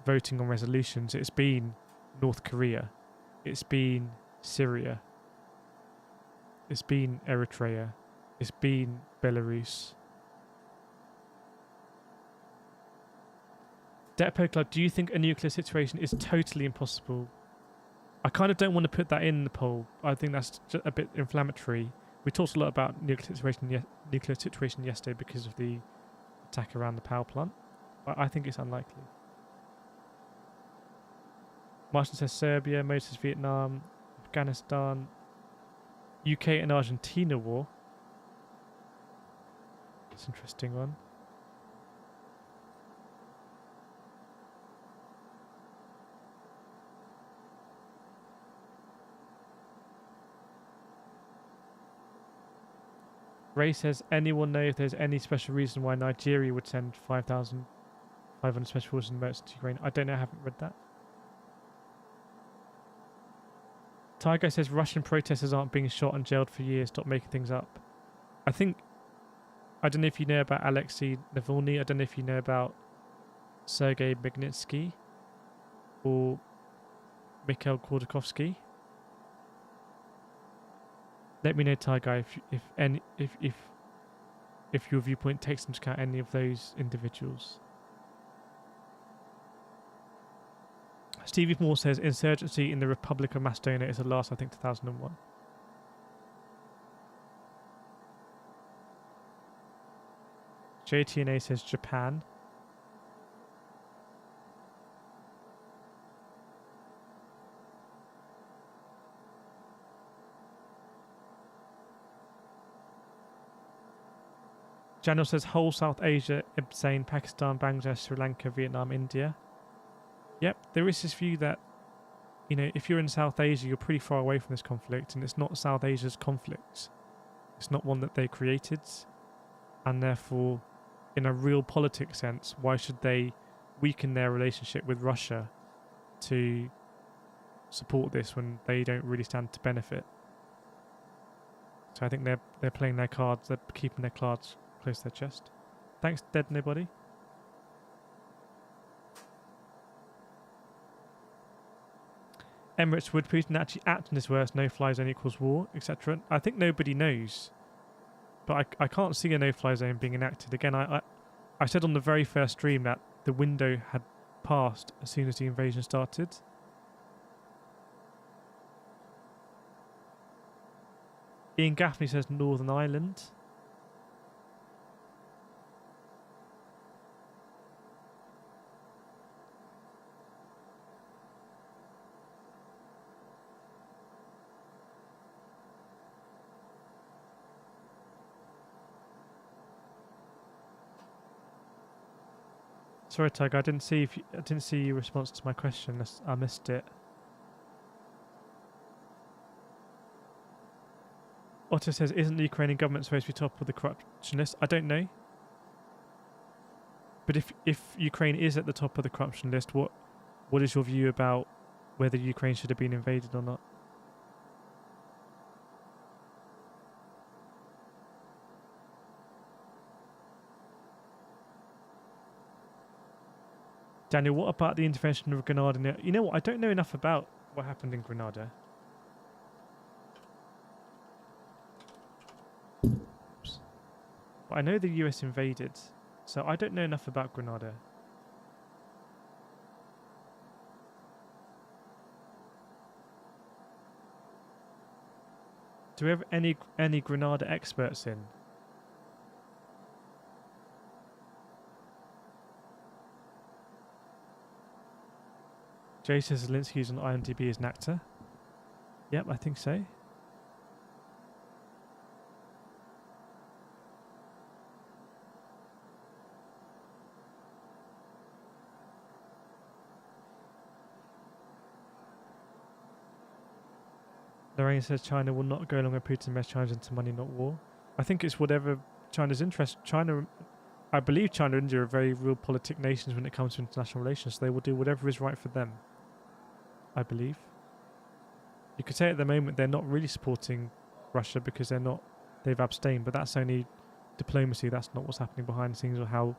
voting on resolutions, it's been North Korea, it's been Syria, it's been Eritrea, it's been Belarus. Depot Club, do you think a nuclear situation is totally impossible? I kind of don't want to put that in the poll. I think that's just a bit inflammatory. We talked a lot about nuclear situation yesterday because of the attack around the power plant, but I think it's unlikely. Martin says Serbia, Moses Vietnam, Afghanistan, UK and Argentina war. That's an interesting one. Ray says, anyone know if there's any special reason why Nigeria would send 5,500 special forces and boats to Ukraine? I don't know, I haven't read that. Tiger says Russian protesters aren't being shot and jailed for years. Stop making things up. I don't know if you know about Alexei Navalny. I don't know if you know about Sergei Magnitsky or Mikhail Khodorkovsky. Let me know, Tiger, if your viewpoint takes into account any of those individuals. Stevie Moore says insurgency in the Republic of Macedonia is the last, I think, 2001. JTNA says Japan. Janel says whole South Asia, insane, Pakistan, Bangladesh, Sri Lanka, Vietnam, India. Yep, there is this view that, you know, if you're in South Asia, you're pretty far away from this conflict, and it's not South Asia's conflict. It's not one that they created, and therefore, in a real politics sense, why should they weaken their relationship with Russia to support this when they don't really stand to benefit? So I think they're playing their cards, they're keeping their cards close to their chest. Thanks, Dead Nobody. Emirates, would Putin actually act in this worse no-fly zone equals war, etc.? I think nobody knows. But I can't see a no-fly zone being enacted. Again, I said on the very first stream that the window had passed as soon as the invasion started. Ian Gaffney says Northern Ireland. Sorry, Tiger, I didn't see your response to my question. I missed it. Otto says, isn't the Ukrainian government supposed to be top of the corruption list? I don't know. But if Ukraine is at the top of the corruption list, what is your view about whether Ukraine should have been invaded or not? Daniel, what about the intervention of Grenada? You know what? I don't know enough about what happened in Grenada. Oops. But I know the US invaded, so I don't know enough about Grenada. Do we have any Grenada experts in? Jay says Zelensky's on IMDb as an actor. Yep, I think so. Lorraine says China will not go along with Putin unless China's into money, not war. I think it's whatever China's interest. I believe China and India are very real politic nations when it comes to international relations, so they will do whatever is right for them. I believe. You could say at the moment they're not really supporting Russia because they've abstained, but that's only diplomacy. That's not what's happening behind the scenes or how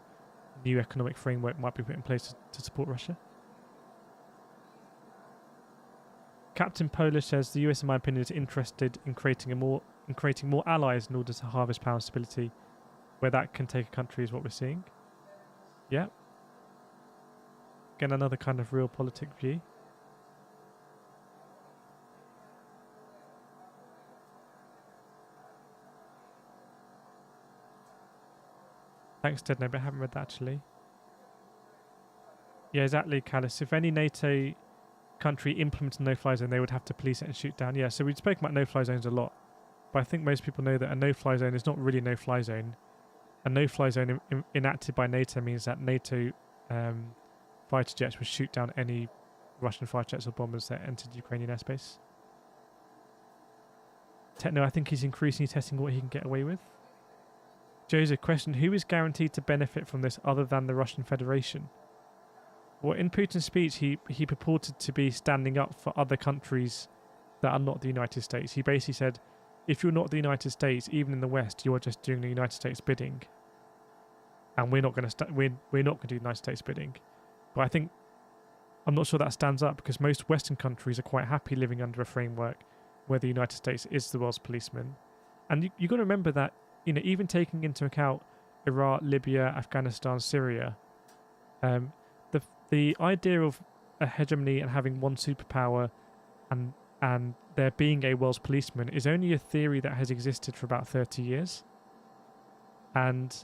new economic framework might be put in place to support Russia. Captain Polish says the US, in my opinion, is interested in creating more allies in order to harvest power and stability. Where that can take a country is what we're seeing. Yeah. Again, another kind of realpolitik view. Thanks, Ted. No, but I haven't read that actually. Yeah, exactly, Callus. If any NATO country implemented a no-fly zone, they would have to police it and shoot down. Yeah, so we've spoken about no-fly zones a lot, but I think most people know that a no-fly zone is not really a no-fly zone. A no-fly zone enacted by NATO means that NATO fighter jets would shoot down any Russian fighter jets or bombers that entered Ukrainian airspace. Techno, I think he's increasingly testing what he can get away with. Joseph, question, who is guaranteed to benefit from this other than the Russian Federation? Well, in Putin's speech, he purported to be standing up for other countries that are not the United States. He basically said, if you're not the United States, even in the West, you are just doing the United States bidding. And we're not going to we're not going to do the United States bidding. But I'm not sure that stands up, because most Western countries are quite happy living under a framework where the United States is the world's policeman. And you got to remember that, you know, even taking into account Iraq, Libya, Afghanistan, Syria, the idea of a hegemony and having one superpower and there being a world's policeman is only a theory that has existed for about 30 years. And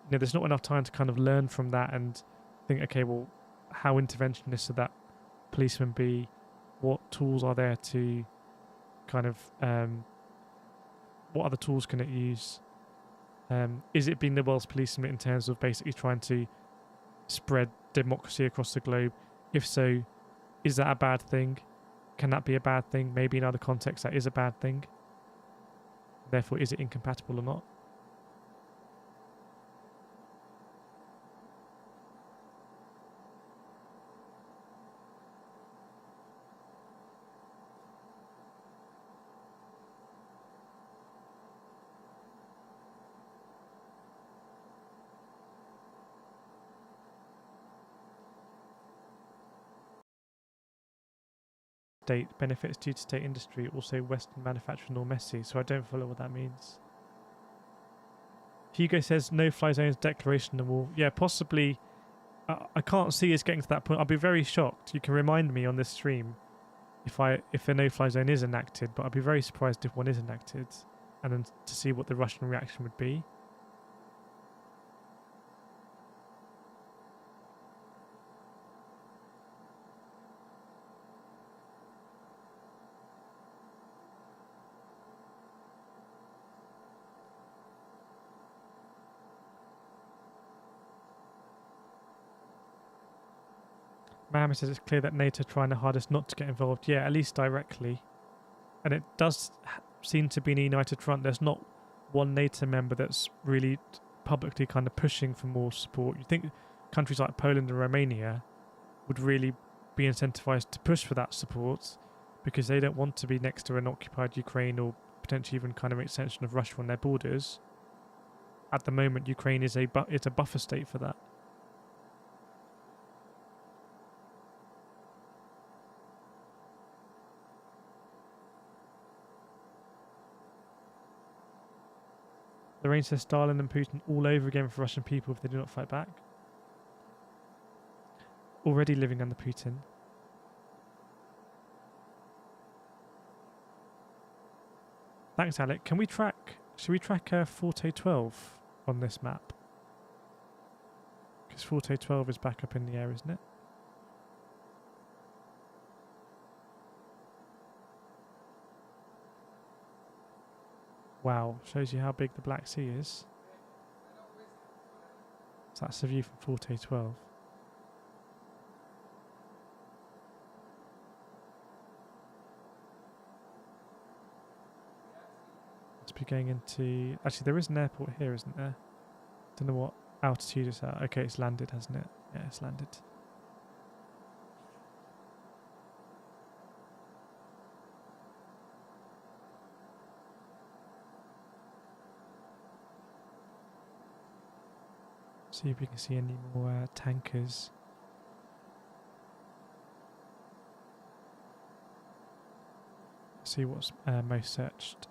you know, there's not enough time to kind of learn from that and think, okay, well, how interventionist should that policeman be? What tools are there to kind of what other tools can it use? Is it being the world's policeman in terms of basically trying to spread democracy across the globe? If so, is that a bad thing? Can that be a bad thing? Maybe in other contexts that is a bad thing. Therefore, is it incompatible or not? State benefits due to state industry, also Western manufacturing or messy, so I don't follow what that means. Hugo says no-fly zones declaration on the wall. Yeah, possibly. I can't see us getting to that point. I'll be very shocked. You can remind me on this stream if a no-fly zone is enacted, but I'd be very surprised if one is enacted, and then to see what the Russian reaction would be. Mohammed says it's clear that NATO are trying their hardest not to get involved. Yeah, at least directly. And it does seem to be a united front. There's not one NATO member that's really publicly kind of pushing for more support. You think countries like Poland and Romania would really be incentivized to push for that support because they don't want to be next to an occupied Ukraine or potentially even kind of an extension of Russia on their borders. At the moment, Ukraine is a buffer state for that. Lorraine says Stalin and Putin all over again for Russian people if they do not fight back. Already living under Putin. Thanks, Alec. Should we track Forte 12 on this map? Because Forte 12 is back up in the air, isn't it? Wow, shows you how big the Black Sea is. So that's the view from Forte 12. Must be going into... Actually, there is an airport here, isn't there? Don't know what altitude it's at. Okay, it's landed, hasn't it? Yeah, it's landed. See if we can see any more tankers. See what's most searched.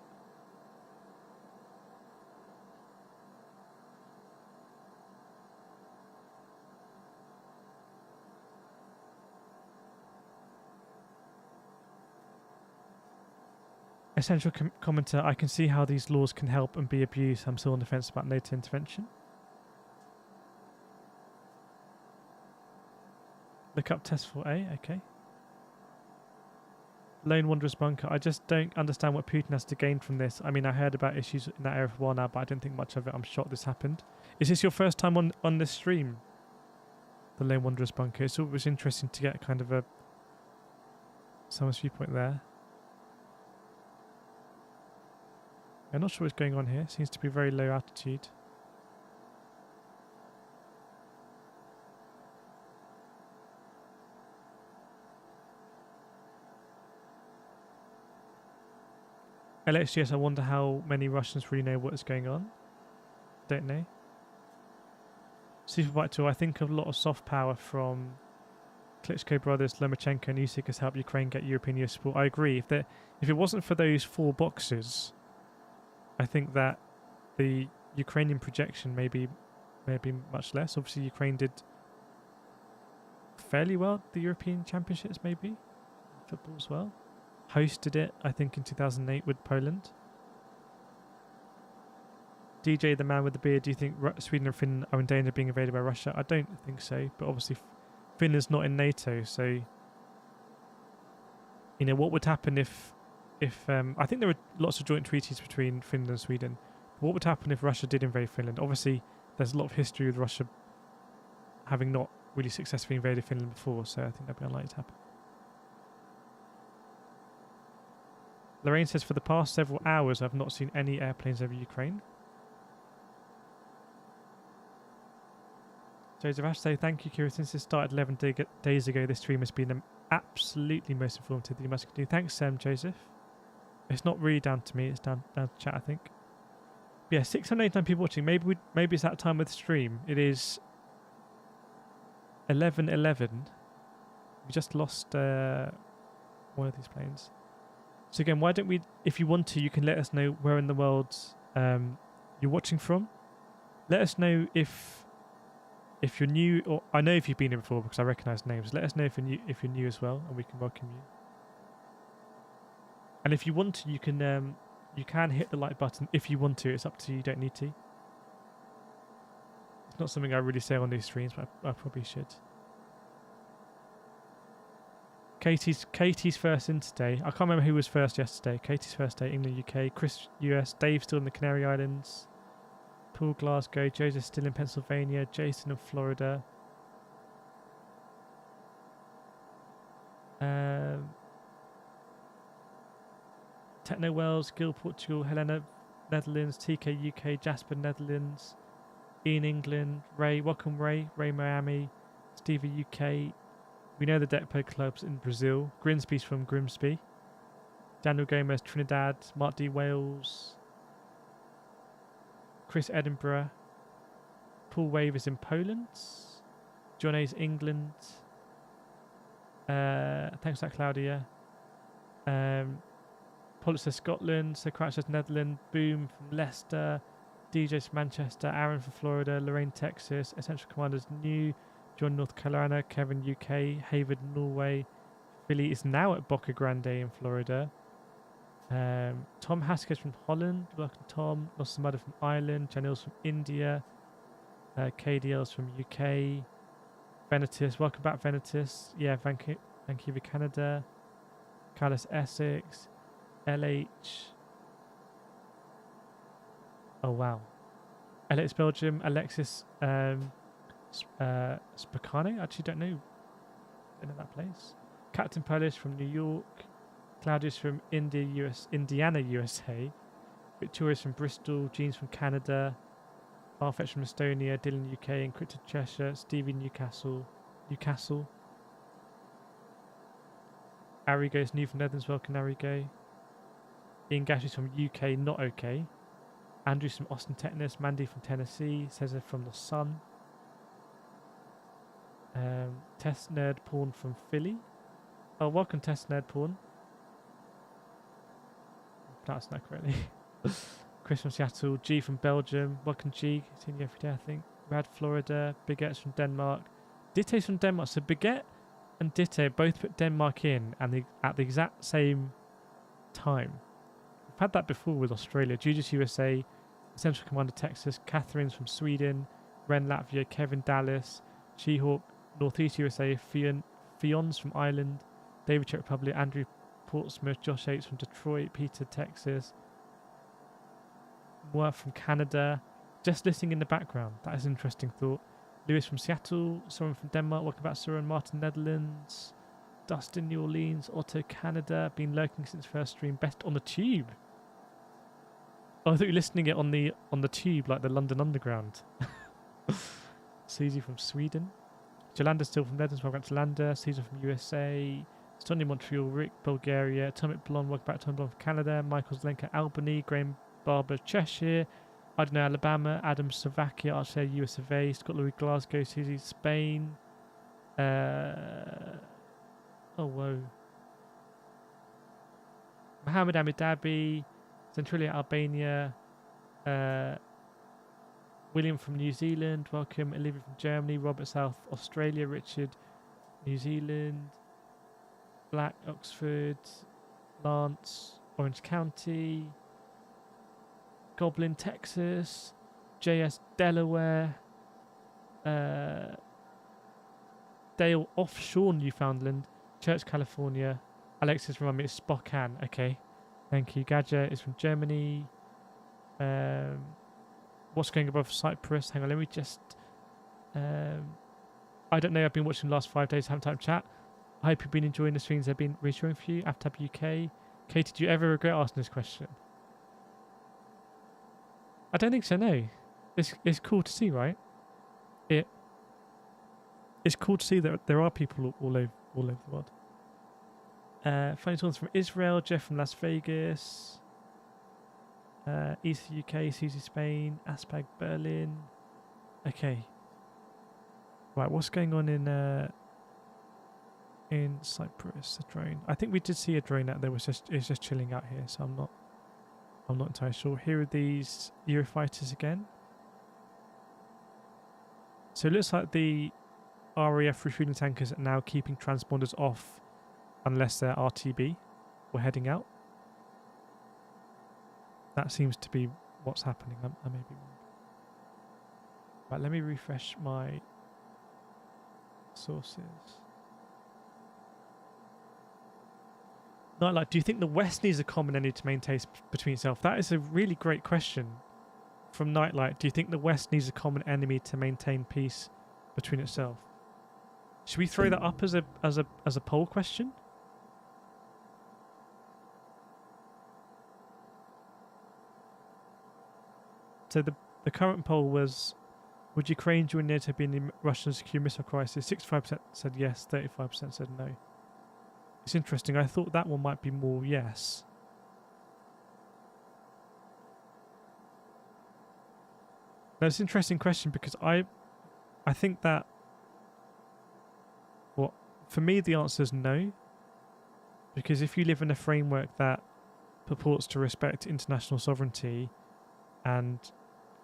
Essential commenter, I can see how these laws can help and be abused. I'm still on the fence about NATO intervention. Look up test for A, okay. Lone Wanderer's Bunker. I just don't understand what Putin has to gain from this. I mean, I heard about issues in that area for a while now, but I don't think much of it. I'm shocked this happened. Is this your first time on this stream? The Lone Wanderer's Bunker. It's always interesting to get kind of someone's viewpoint there. I'm not sure what's going on here. Seems to be very low altitude. LHGS, I wonder how many Russians really know what is going on. Don't know. Superbike Tour, I think a lot of soft power from Klitschko brothers, Lomachenko and Usyk has helped Ukraine get European youth sport. I agree. If it wasn't for those 4 boxes, I think that the Ukrainian projection may be much less. Obviously, Ukraine did fairly well at the European Championships, maybe. Football as well. Hosted it, I think, in 2008 with Poland. DJ, the man with the beard, do you think Sweden and Finland are in danger of being invaded by Russia? I don't think so, but obviously Finland's not in NATO, so you know what would happen if I think there were lots of joint treaties between Finland and Sweden. But what would happen if Russia did invade Finland? Obviously, there's a lot of history with Russia having not really successfully invaded Finland before, so I think that'd be unlikely to happen. Lorraine says, for the past several hours, I've not seen any airplanes over Ukraine. Joseph Ash, so thank you, Kira. Since it started 11 days ago, this stream has been absolutely most informative that you must do. Thanks, Joseph. It's not really down to me, it's down to chat, I think. But yeah, 689 people watching. Maybe it's that time with the stream. It is 11:11. We just lost one of these planes. So again, why don't we, if you want to, you can let us know where in the world you're watching from. Let us know if you're new, or I know if you've been here before because I recognise names. Let us know if you're new as well, and we can welcome you. And if you want to, you can hit the like button if you want to. It's up to you. You don't need to. It's not something I really say on these streams, but I probably should. Katie's first in today. I can't remember who was first yesterday. Katie's first day, England, UK. Chris, US. Dave still in the Canary Islands. Paul, Glasgow. Joseph still in Pennsylvania. Jason in Florida. Techno Wells, Gil, Portugal. Helena, Netherlands. TK, UK. Jasper, Netherlands. Ian, England. Ray, welcome Ray. Ray, Miami. Stevie, UK. We know the deck poker clubs in Brazil. Grimsby's from Grimsby. Daniel Gomez, Trinidad. Mark D, Wales. Chris, Edinburgh. Paul Wave is in Poland. John A's England. Thanks for that, Claudia. Pulitzer, Scotland. So Crouch says Netherlands. Boom from Leicester. DJ's from Manchester. Aaron from Florida. Lorraine, Texas. Essential Commanders, New. John, North Carolina. Kevin, UK. Havard, Norway. Philly is now at Boca Grande in Florida. Tom Haskell from Holland. Welcome, Tom. Nosamada from Ireland. Janil's from India. KDL's from UK. Venetus. Welcome back, Venetus. Yeah, Vancouver, Canada. Carlos, Essex. LH. Oh, wow. LH, Belgium. Alexis. Spicano? Actually, don't know that place. Captain Polish from New York. Claudius from Indiana, USA. Victoria's from Bristol. Jeans from Canada. Farfetch from Estonia. Dylan, UK. Encrypted Cheshire. Stevie, Newcastle. Arrigo's new from Netherlands. Welcome, Arrigo. Ian Gashy's from UK. Not okay. Andrew's from Austin, Texas. Mandy from Tennessee. Cesar from the Sun. Test Nerd Porn from Philly. Oh, welcome, Test Nerd Porn. That's not correctly. Chris from Seattle. G from Belgium. Welcome, G. Seeing you every day, I think. Rad, Florida. Biget's from Denmark. Ditte's from Denmark. So Biget and Ditte both put Denmark in and at the exact same time. We've had that before with Australia. Judas, USA. Essential Commander, Texas. Catherine's from Sweden. Ren, Latvia. Kevin, Dallas. She-Hawk, Northeast USA. Fion's from Ireland. David, Czech Republic. Andrew, Portsmouth. Josh Yates from Detroit. Peter, Texas. Moore from Canada. Just listening in the background. That is an interesting thought. Lewis from Seattle. Soren from Denmark. Welcome back, Soren. Martin, Netherlands. Dustin, New Orleans. Otto, Canada. Been lurking since first stream. Best on the tube. Oh, I thought you were listening it on the tube, like the London Underground. Susie from Sweden. Jolanda still from Netherlands, welcome back to Landa. Caesar from USA. Sonia Montreal, Rick, Bulgaria. Atomic Blonde, welcome back to Atomic Blonde from Canada. Michael Zelenka, Albany. Graham Barber, Cheshire. I don't know, Alabama. Adam, Slovakia. Archer, US of A. Scott Louis, Glasgow. Susie, Spain. Oh, whoa. Mohammed Amidabi. Centralia, Albania. William from New Zealand, welcome. Olivia from Germany, Robert South Australia, Richard, New Zealand, Black, Oxford, Lance, Orange County, Goblin, Texas, JS, Delaware, Dale, Offshore, Newfoundland, Church, California, Alexis, remind me, it's Spokane, okay, thank you. Gadget is from Germany, what's going above Cyprus? Hang on, let me just... I don't know, I've been watching the last 5 days, haven't typed chat. I hope you've been enjoying the streams, they've been reassuring for you. Aftab UK. Katie, do you ever regret asking this question? I don't think so, no. It's cool to see, right? It's cool to see that there are people all over the world. Funny Tawns from Israel, Jeff from Las Vegas. East UK, Susie Spain, Aspag Berlin. Okay. Right, what's going on in Cyprus? A drone. I think we did see a drone out there. It's just chilling out here, so I'm not entirely sure. Here are these Eurofighters again. So it looks like the RAF refueling tankers are now keeping transponders off unless they're RTB or heading out. That seems to be what's happening. I may be wrong. Right, let me refresh my sources. Nightlight, do you think the West needs a common enemy to maintain between itself? That is a really great question from Nightlight. Do you think the West needs a common enemy to maintain peace between itself? Should we throw that up as a poll question? So the current poll was, would Ukraine join NATO be in the Russian secure missile crisis? 65% said yes, 35% said no. It's interesting. I thought that one might be more yes. Now, it's an interesting question because I think that, well, for me the answer is no. Because if you live in a framework that purports to respect international sovereignty and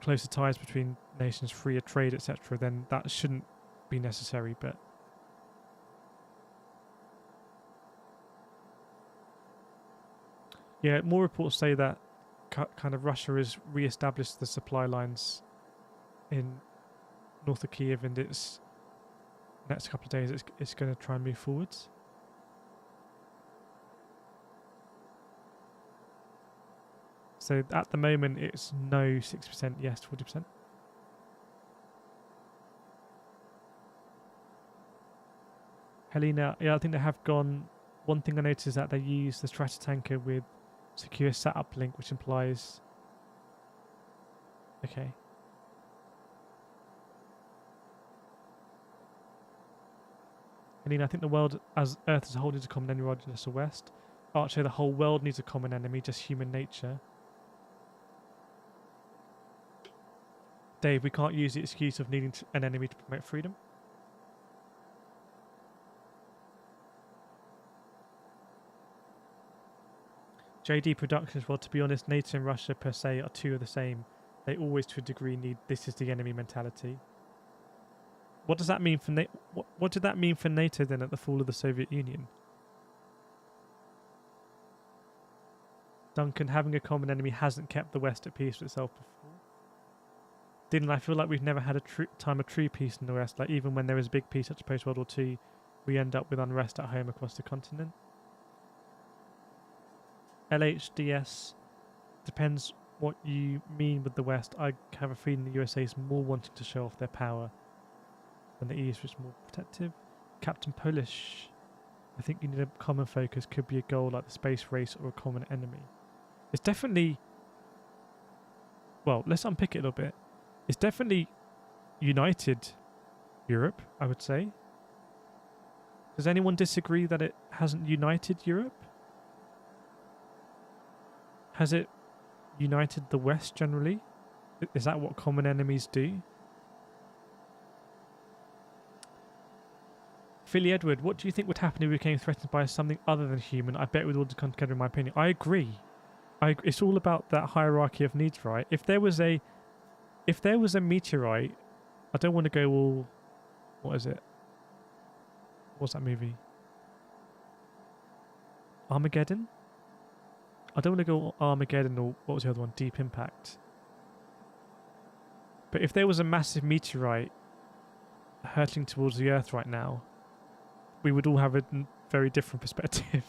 closer ties between nations, freer trade, etc., then that shouldn't be necessary. But yeah, more reports say that kind of Russia has re-established the supply lines in north of Kyiv, and its next couple of days it's going to try and move forwards. So at the moment it's no 6%, yes 40%. Helena, yeah, I think they have gone. One thing I noticed is that they use the Stratotanker with secure sat uplink, which implies... Okay. Helena, I think the world as Earth as a whole needs a common enemy rather than just the West. Archer, the whole world needs a common enemy, just human nature. Dave, we can't use the excuse of needing an enemy to promote freedom. JD Productions, well, to be honest, NATO and Russia per se are two of the same. They always, to a degree, need this is the enemy mentality. What does that mean for NATO? What did that mean for NATO then at the fall of the Soviet Union? Duncan, having a common enemy hasn't kept the West at peace with itself before. Dylan, I feel like we've never had a time of true peace in the West. Like even when there is a big peace such as post-World War II, we end up with unrest at home across the continent. LHDS, depends what you mean with the West. I have a feeling the USA is more wanting to show off their power than the EU, which is more protective. Captain Polish, I think you need a common focus. Could be a goal like the space race or a common enemy. It's definitely... well, let's unpick it a little bit. It's definitely united Europe, I would say. Does anyone disagree that it hasn't united Europe? Has it united the West generally? Is that what common enemies do? Philly Edward, what do you think would happen if we became threatened by something other than human? I bet we'd all come together, in my opinion. I agree. It's all about that hierarchy of needs, right? If there was a meteorite, I don't want to go all, what is it? What's that movie? Armageddon? I don't want to go all Armageddon, or what was the other one? Deep Impact. But if there was a massive meteorite hurtling towards the Earth right now, we would all have a very different perspective.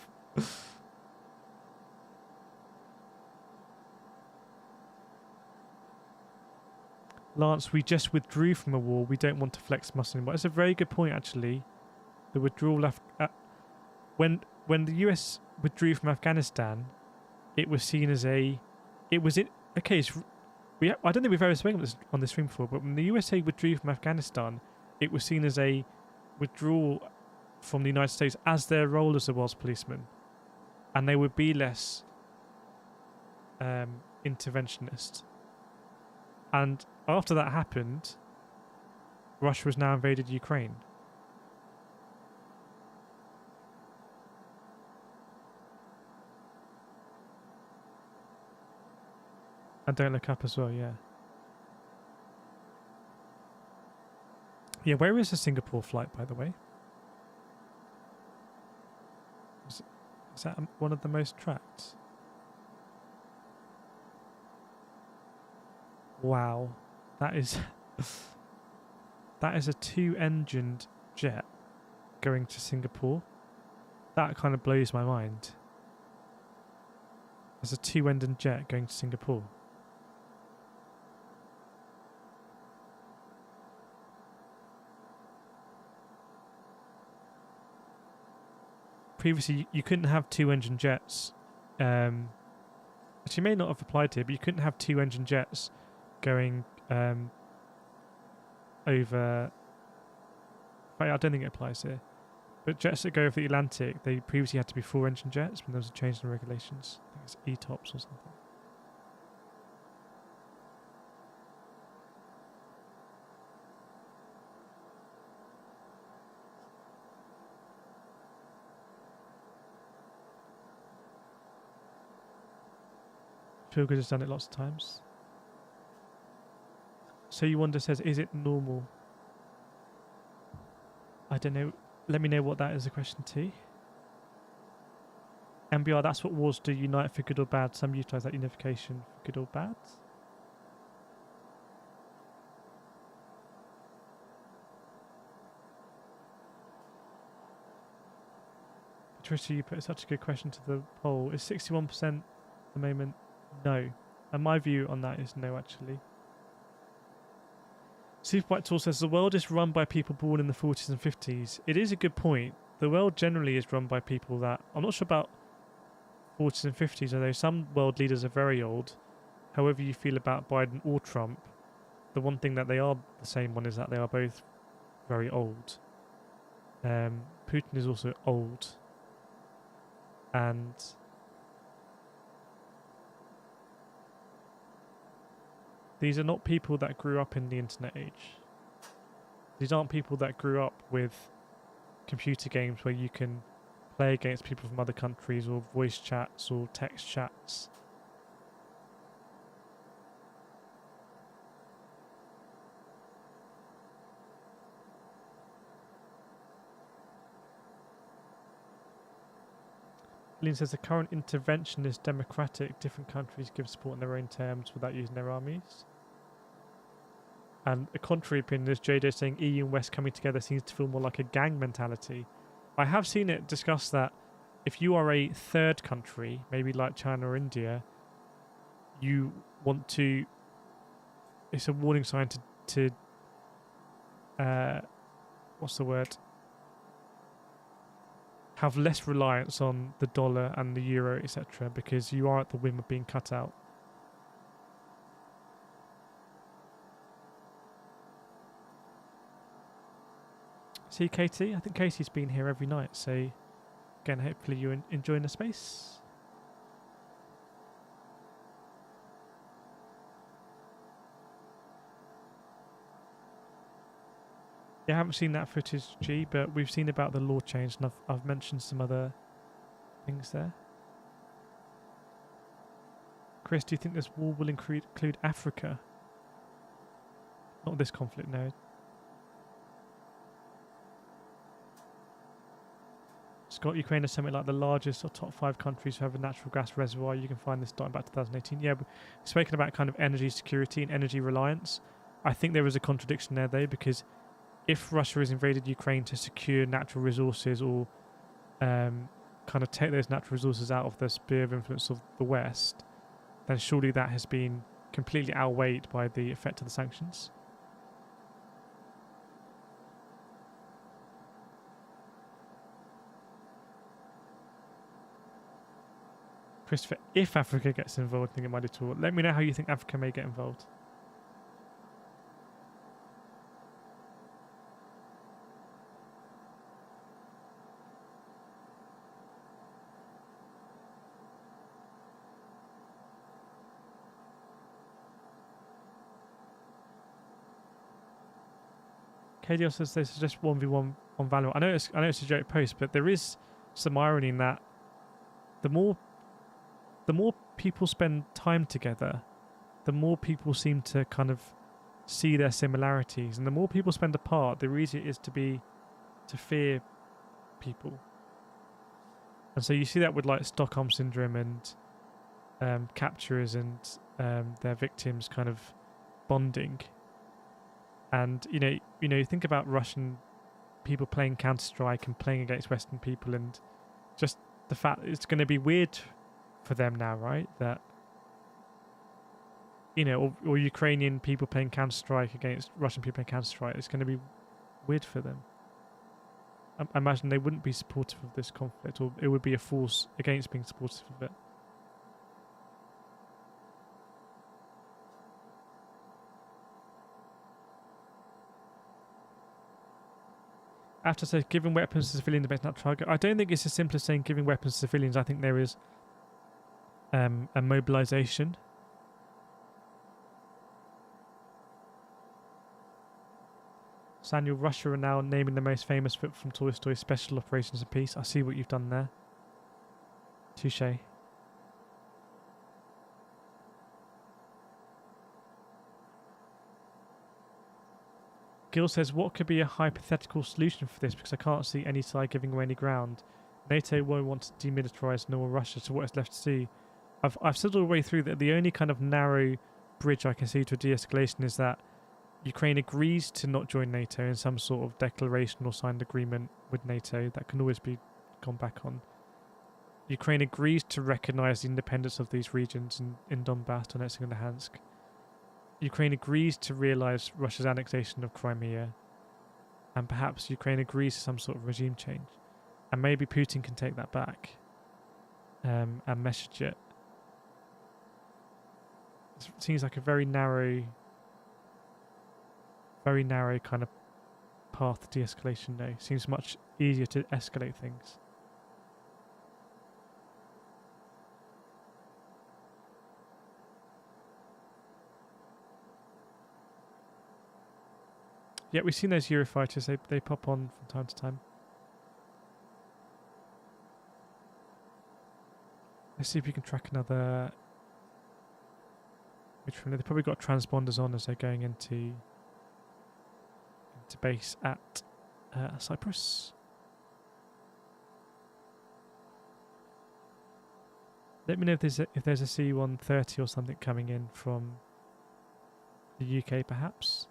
Lance, we just withdrew from a war. We don't want to flex muscle anymore. It's a very good point, actually. The withdrawal when the US withdrew from Afghanistan, it was seen as I don't think we've ever spoken on this stream before, but when the USA withdrew from Afghanistan, it was seen as a withdrawal from the United States as their role as a world's policeman, and they would be less interventionist. And after that happened, Russia has now invaded Ukraine. And don't look up as well, yeah. Yeah, where is the Singapore flight, by the way? Is that one of the most tracked? Wow, that is that is a 2-engined jet going to Singapore. That kind of blows my mind. There's a 2-engined jet going to Singapore. Previously, you couldn't have 2-engine jets. Which you may not have applied here, but you couldn't have 2-engine jets going over. I don't think it applies here. But jets that go over the Atlantic, they previously had to be 4-engine jets when there was a change in the regulations. I think it's ETOPS or something. Feelgood has done it lots of times. So you wonder says, is it normal? I don't know. Let me know what that is a question to. MBR, that's what wars do, unite for good or bad. Some utilise that unification for good or bad. Patricia, you put such a good question to the poll. Is 61% at the moment? No. And my view on that is no, actually. Superbike Tool says the world is run by people born in the 40s and 50s. It is a good point. The world generally is run by people that... I'm not sure about 40s and 50s, although some world leaders are very old. However you feel about Biden or Trump, the one thing that they are the same one is that they are both very old. Putin is also old. And... these are not people that grew up in the internet age. These aren't people that grew up with computer games where you can play against people from other countries or voice chats or text chats. Lynn says the current intervention is democratic. Different countries give support in their own terms without using their armies. And a contrary opinion is JJ saying EU and West coming together seems to feel more like a gang mentality. I have seen it discussed that if you are a third country, maybe like China or India, you want to... it's a warning sign to what's the word? Have less reliance on the dollar and the euro, etc., because you are at the whim of being cut out. See Katie? I think Katie's been here every night, so again, hopefully you're enjoying the space. Yeah, I haven't seen that footage, G, but we've seen about the law change, and I've mentioned some other things there. Chris, do you think this war will include Africa? Not this conflict, no. Scott, Ukraine is something like the largest or top 5 countries who have a natural gas reservoir. You can find this starting back 2018. Yeah, we've spoken about kind of energy security and energy reliance. I think there is a contradiction there, though, because if Russia has invaded Ukraine to secure natural resources or kind of take those natural resources out of the sphere of influence of the West, then surely that has been completely outweighed by the effect of the sanctions. Christopher, if Africa gets involved, I think it might be too. Let me know how you think Africa may get involved. KDL says they suggest 1v1 on Valorant. I know it's a joke post, but there is some irony in that the more people spend time together, the more people seem to kind of see their similarities, and the more people spend apart, the easier it is to fear people. And so you see that with like Stockholm syndrome and capturers and their victims kind of bonding. And you think about Russian people playing Counter-Strike and playing against Western people, and just the fact it's going to be weird for them now, right? That or Ukrainian people playing Counter-Strike against Russian people playing Counter-Strike, it's going to be weird for them. I imagine they wouldn't be supportive of this conflict, or it would be a force against being supportive of it. After say giving weapons to civilians makes not target. I don't think it's as simple as saying giving weapons to civilians. I think there is a mobilization. Samuel, Russia are now naming the most famous film from Toy Story, Special Operations of Peace. I see what you've done there. Touche. Gil says, what could be a hypothetical solution for this? Because I can't see any side giving away any ground. NATO won't want to demilitarize nor Russia, so what is left to see? I've said all the way through that the only kind of narrow bridge I can see to a de-escalation is that Ukraine agrees to not join NATO in some sort of declaration or signed agreement with NATO. That can always be gone back on. Ukraine agrees to recognize the independence of these regions in Donbass, Donetsk and Luhansk. Ukraine agrees to realise Russia's annexation of Crimea, and perhaps Ukraine agrees to some sort of regime change, and maybe Putin can take that back and message it. It seems like a very narrow kind of path to de-escalation now. Seems much easier to escalate things. Yeah, we've seen those Eurofighters. They pop on from time to time. Let's see if we can track another. Which one? They've probably got transponders on as they're going into base at Cyprus. Let me know if there's a C-130 or something coming in from the UK, perhaps.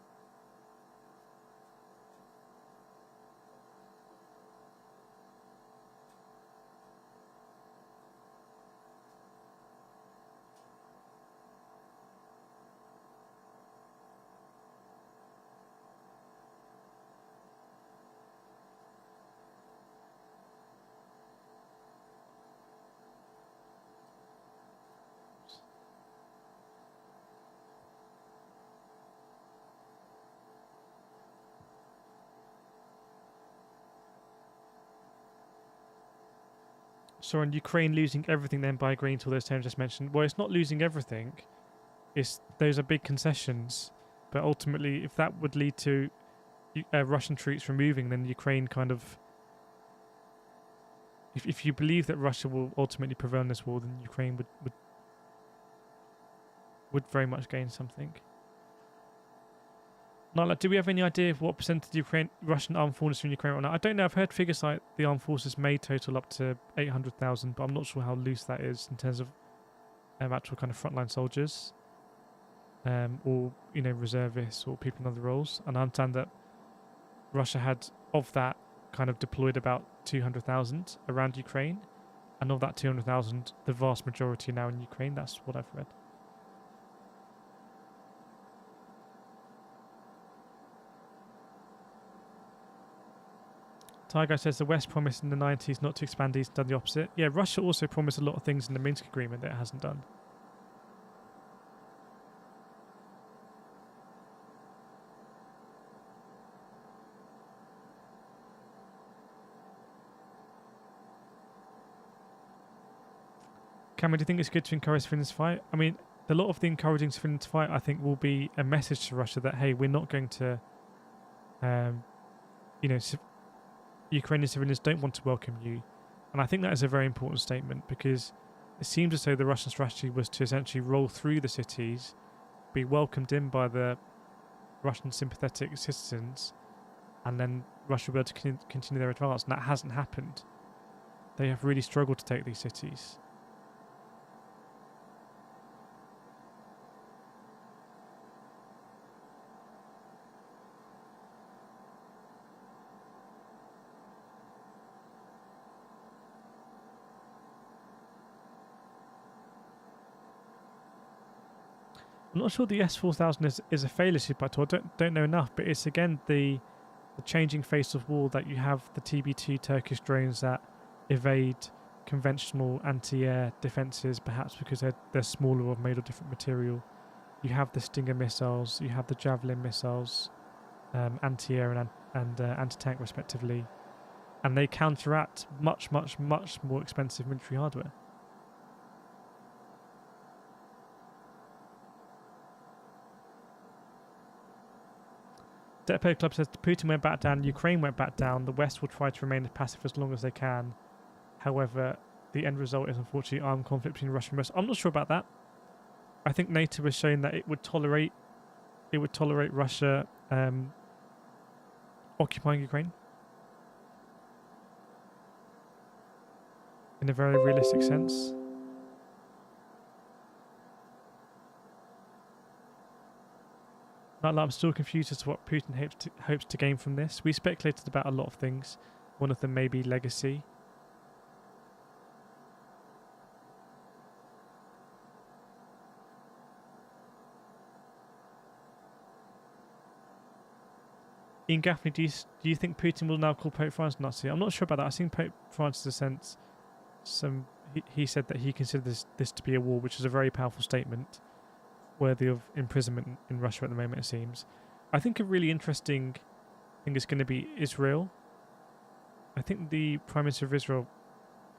So on Ukraine losing everything then by agreeing to all those terms just mentioned. Well, it's not losing everything. Those are big concessions. But ultimately, if that would lead to Russian troops removing, then Ukraine kind of... If you believe that Russia will ultimately prevail in this war, then Ukraine would very much gain something. Now, do we have any idea of what percentage of Russian armed forces are in Ukraine right now? I don't know. I've heard figures like the armed forces may total up to 800,000, but I'm not sure how loose that is in terms of actual kind of frontline soldiers, or reservists or people in other roles. And I understand that Russia had of that kind of deployed about 200,000 around Ukraine, and of that 200,000, the vast majority now in Ukraine. That's what I've read. Tiger says the West promised in the 90s not to expand east and done the opposite. Yeah, Russia also promised a lot of things in the Minsk agreement that it hasn't done. Cameron, do you think it's good to encourage civilians to fight? I mean, a lot of the encouraging civilians to fight, I think, will be a message to Russia that, hey, we're not going to, Ukrainian civilians don't want to welcome you. And I think that is a very important statement, because it seems as though the Russian strategy was to essentially roll through the cities, be welcomed in by the Russian sympathetic citizens, and then Russia will be able to continue their advance. And that hasn't happened. They have really struggled to take these cities. I'm not sure the S4000 is a failure ship at all. I don't know enough, but it's again the changing face of war that you have the TB2 Turkish drones that evade conventional anti-air defences, perhaps because they're smaller or made of different material. You have the Stinger missiles, you have the Javelin missiles, anti-air and anti-tank respectively, and they counteract much, much, much more expensive military hardware. Depot Club says Putin went back down, Ukraine went back down, the West will try to remain passive as long as they can. However, the end result is unfortunately armed conflict between Russia and Russia. I'm not sure about that. I think NATO has shown that it would tolerate Russia occupying Ukraine in a very realistic sense. I'm still confused as to what Putin hopes to gain from this. We speculated about a lot of things. One of them may be legacy. Ian Gaffney, do you think Putin will now call Pope Francis Nazi? I'm not sure about that. I've seen Pope Francis sense he said that he considers this to be a war, which is a very powerful statement, worthy of imprisonment in Russia at the moment, it seems. I think a really interesting thing is going to be Israel. I think the Prime Minister of Israel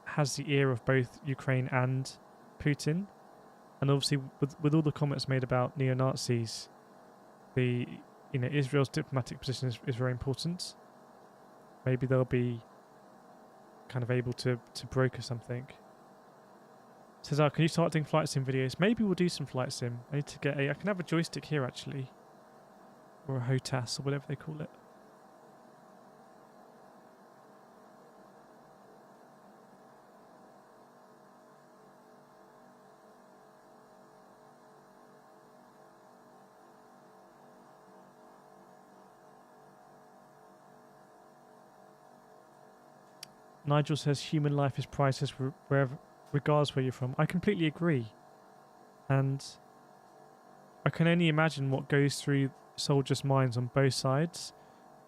has the ear of both Ukraine and Putin. And obviously, with all the comments made about neo-Nazis, Israel's diplomatic position is very important. Maybe they'll be kind of able to broker something. Says, can you start doing flight sim videos? Maybe we'll do some flight sim. I need to get I can have a joystick here actually. Or a HOTAS or whatever they call it. Nigel says human life is priceless regardless where you're from. I completely agree. And I can only imagine what goes through soldiers' minds on both sides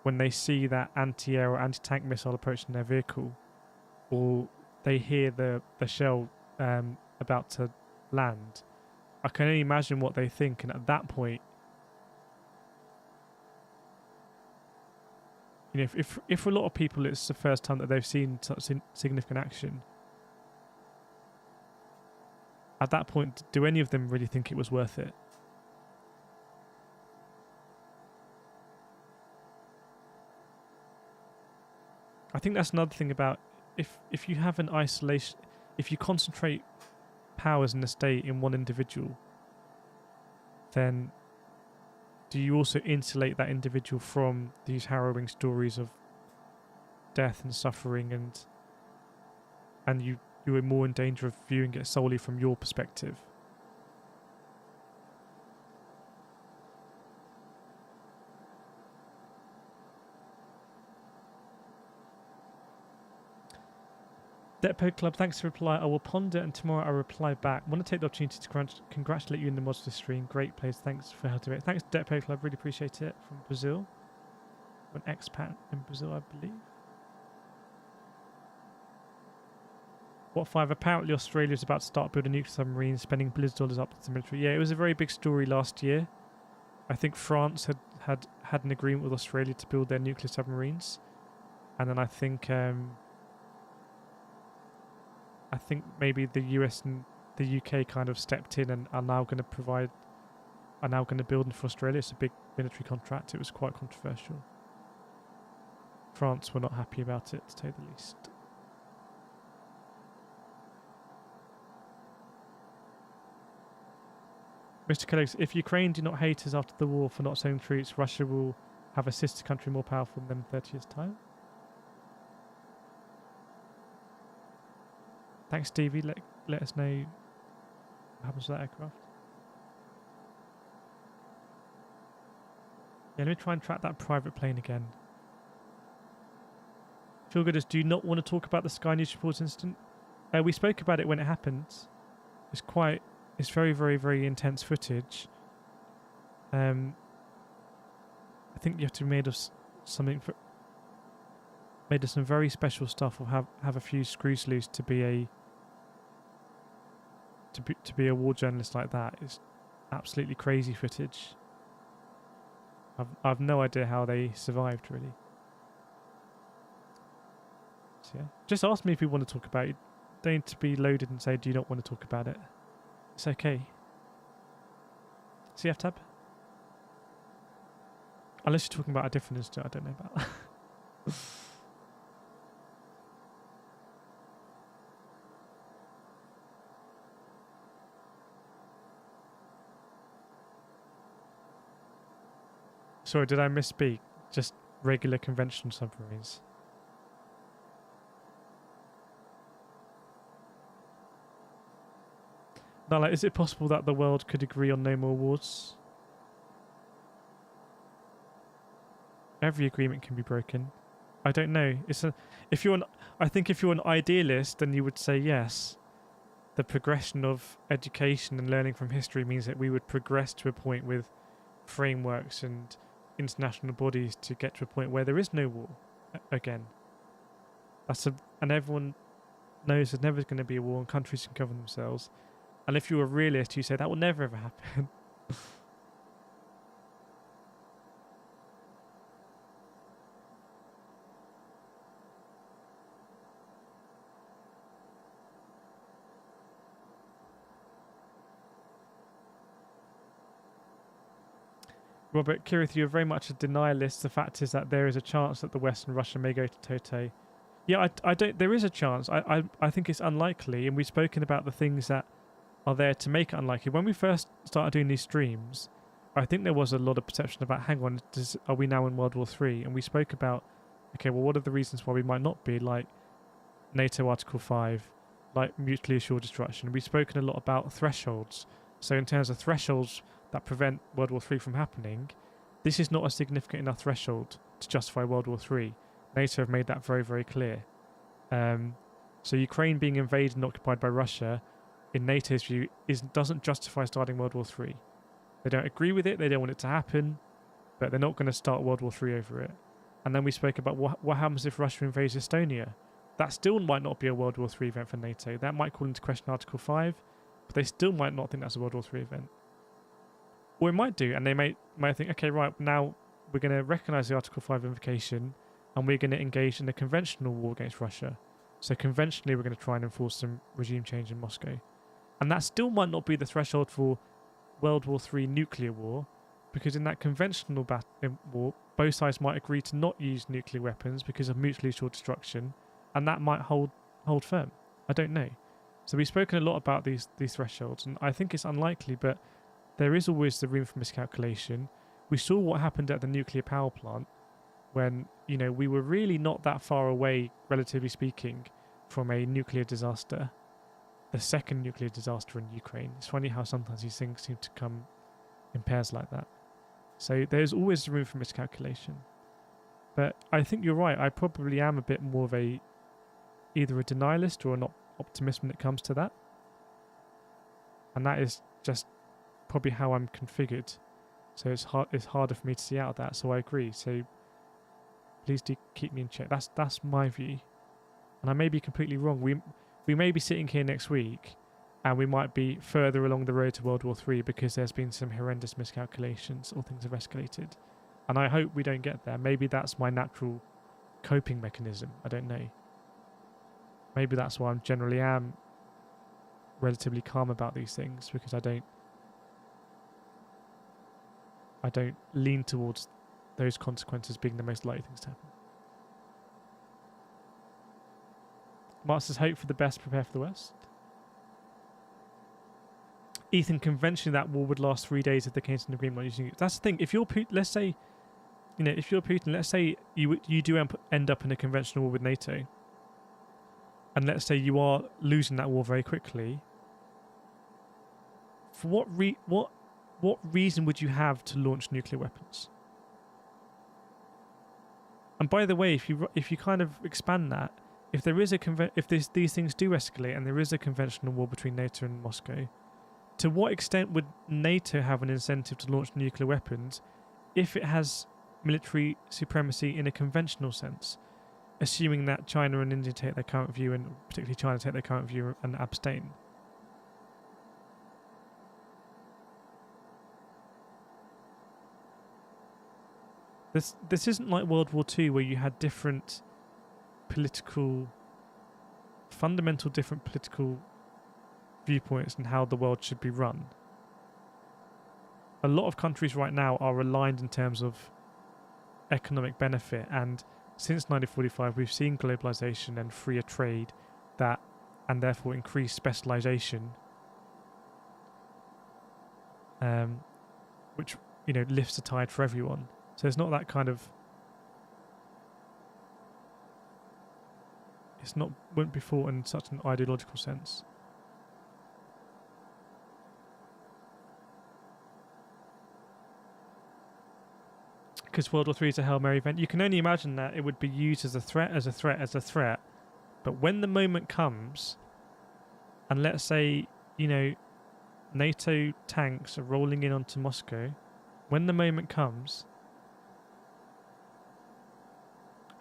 when they see that anti-air or anti-tank missile approaching their vehicle, or they hear the shell about to land. I can only imagine what they think, and at that point, if for a lot of people it's the first time that they've seen such significant action, at that point, do any of them really think it was worth it? I think that's another thing about if you have an isolation, if you concentrate powers in the state in one individual, then do you also insulate that individual from these harrowing stories of death and suffering, and you are more in danger of viewing it solely from your perspective? Depot Club, thanks for the reply. I will ponder and tomorrow I'll reply back. I want to take the opportunity to congratulate you in the mods this stream. Great plays. Thanks for helping it. Thanks, Depot Club. Really appreciate it. From Brazil. An expat in Brazil, I believe. What 5? Apparently Australia is about to start building nuclear submarines, spending billions of dollars up to the military. Yeah, it was a very big story last year. I think France had an agreement with Australia to build their nuclear submarines. And then I think maybe the US and the UK kind of stepped in and are now going to build them for Australia. It's a big military contract. It was quite controversial. France were not happy about it, to say the least. Mr. Kellex, if Ukraine do not hate us after the war for not sending troops, Russia will have a sister country more powerful than them in 30 years' time. Thanks, Stevie. Let us know what happens to that aircraft. Yeah, let me try and track that private plane again. Feel good as do you not want to talk about the Sky News Reports incident? We spoke about it when it happened. It's very, very, very intense footage. I think you have to be made of something made of some very special stuff, or have a few screws loose to be a war journalist like that. It's absolutely crazy footage. I've no idea how they survived, really. So yeah, just ask me if you want to talk about it. You don't need to be loaded and say, do you not want to talk about it? It's okay. CF tab? Unless you're talking about a different incident I don't know about. Sorry, did I misspeak? Just regular conventional submarines. No, like, is it possible that the world could agree on no more wars? Every agreement can be broken. I don't know. I think if you're an idealist, then you would say yes. The progression of education and learning from history means that we would progress to a point with frameworks and international bodies to get to a point where there is no war again. And everyone knows there's never going to be a war and countries can govern themselves. And if you're a realist, you say that will never ever happen. Robert, Kirith, you're very much a denialist. The fact is that there is a chance that the West and Russia may go to Tote. Yeah, I don't. There is a chance. I think it's unlikely, and we've spoken about the things that are there to make it unlikely. When we first started doing these streams, I think there was a lot of perception about, hang on, are we now in World War III? And we spoke about, okay, well, what are the reasons why we might not be, like NATO Article 5, like mutually assured destruction. We've spoken a lot about thresholds. So in terms of thresholds that prevent World War III from happening, this is not a significant enough threshold to justify World War III. NATO have made that very, very clear. So Ukraine being invaded and occupied by Russia, in NATO's view, doesn't justify starting World War III. They don't agree with it, they don't want it to happen, but they're not going to start World War III over it. And then we spoke about what happens if Russia invades Estonia. That still might not be a World War III event for NATO. That might call into question Article 5, but they still might not think that's a World War III event. Or it might do, and they might think, okay, right, now we're going to recognise the Article 5 invocation, and we're going to engage in a conventional war against Russia. So conventionally, we're going to try and enforce some regime change in Moscow. And that still might not be the threshold for World War III nuclear war, because in that conventional war, both sides might agree to not use nuclear weapons because of mutually assured destruction, and that might hold firm. I don't know. So we've spoken a lot about these thresholds, and I think it's unlikely, but there is always the room for miscalculation. We saw what happened at the nuclear power plant when, you know, we were really not that far away, relatively speaking, from a nuclear disaster, the second nuclear disaster in Ukraine. It's funny how sometimes these things seem to come in pairs like that. So there's always room for miscalculation. But I think you're right. I probably am a bit more of either a denialist or an optimist when it comes to that. And that is just probably how I'm configured. So it's harder for me to see out of that. So I agree. So please do keep me in check. That's my view. And I may be completely wrong. We may be sitting here next week and we might be further along the road to World War III because there's been some horrendous miscalculations or things have escalated. And I hope we don't get there. Maybe that's my natural coping mechanism. I don't know. Maybe that's why I generally am relatively calm about these things, because I don't lean towards those consequences being the most likely things to happen. Mark says, hope for the best, prepare for the worst. Ethan, conventionally that war would last 3 days if they came to an agreement on using it. That's the thing. If you're Putin, let's say, you know, if you're Putin, let's say you do end up in a conventional war with NATO, and let's say you are losing that war very quickly. For what reason would you have to launch nuclear weapons? And by the way, if you kind of expand that, if there is these things do escalate and there is a conventional war between NATO and Moscow, to what extent would NATO have an incentive to launch nuclear weapons if it has military supremacy in a conventional sense, assuming that China and India take their current view, and particularly China take their current view and abstain? This isn't like World War II where you had fundamental different political viewpoints and how the world should be run. A lot of countries right now are aligned in terms of economic benefit, and since 1945 we've seen globalization and freer trade and therefore increased specialization, which, you know, lifts the tide for everyone. So it's not that kind of, wouldn't be fought in such an ideological sense. Because World War III is a Hail Mary event. You can only imagine that it would be used as a threat. But when the moment comes, and let's say, you know, NATO tanks are rolling in onto Moscow, when the moment comes,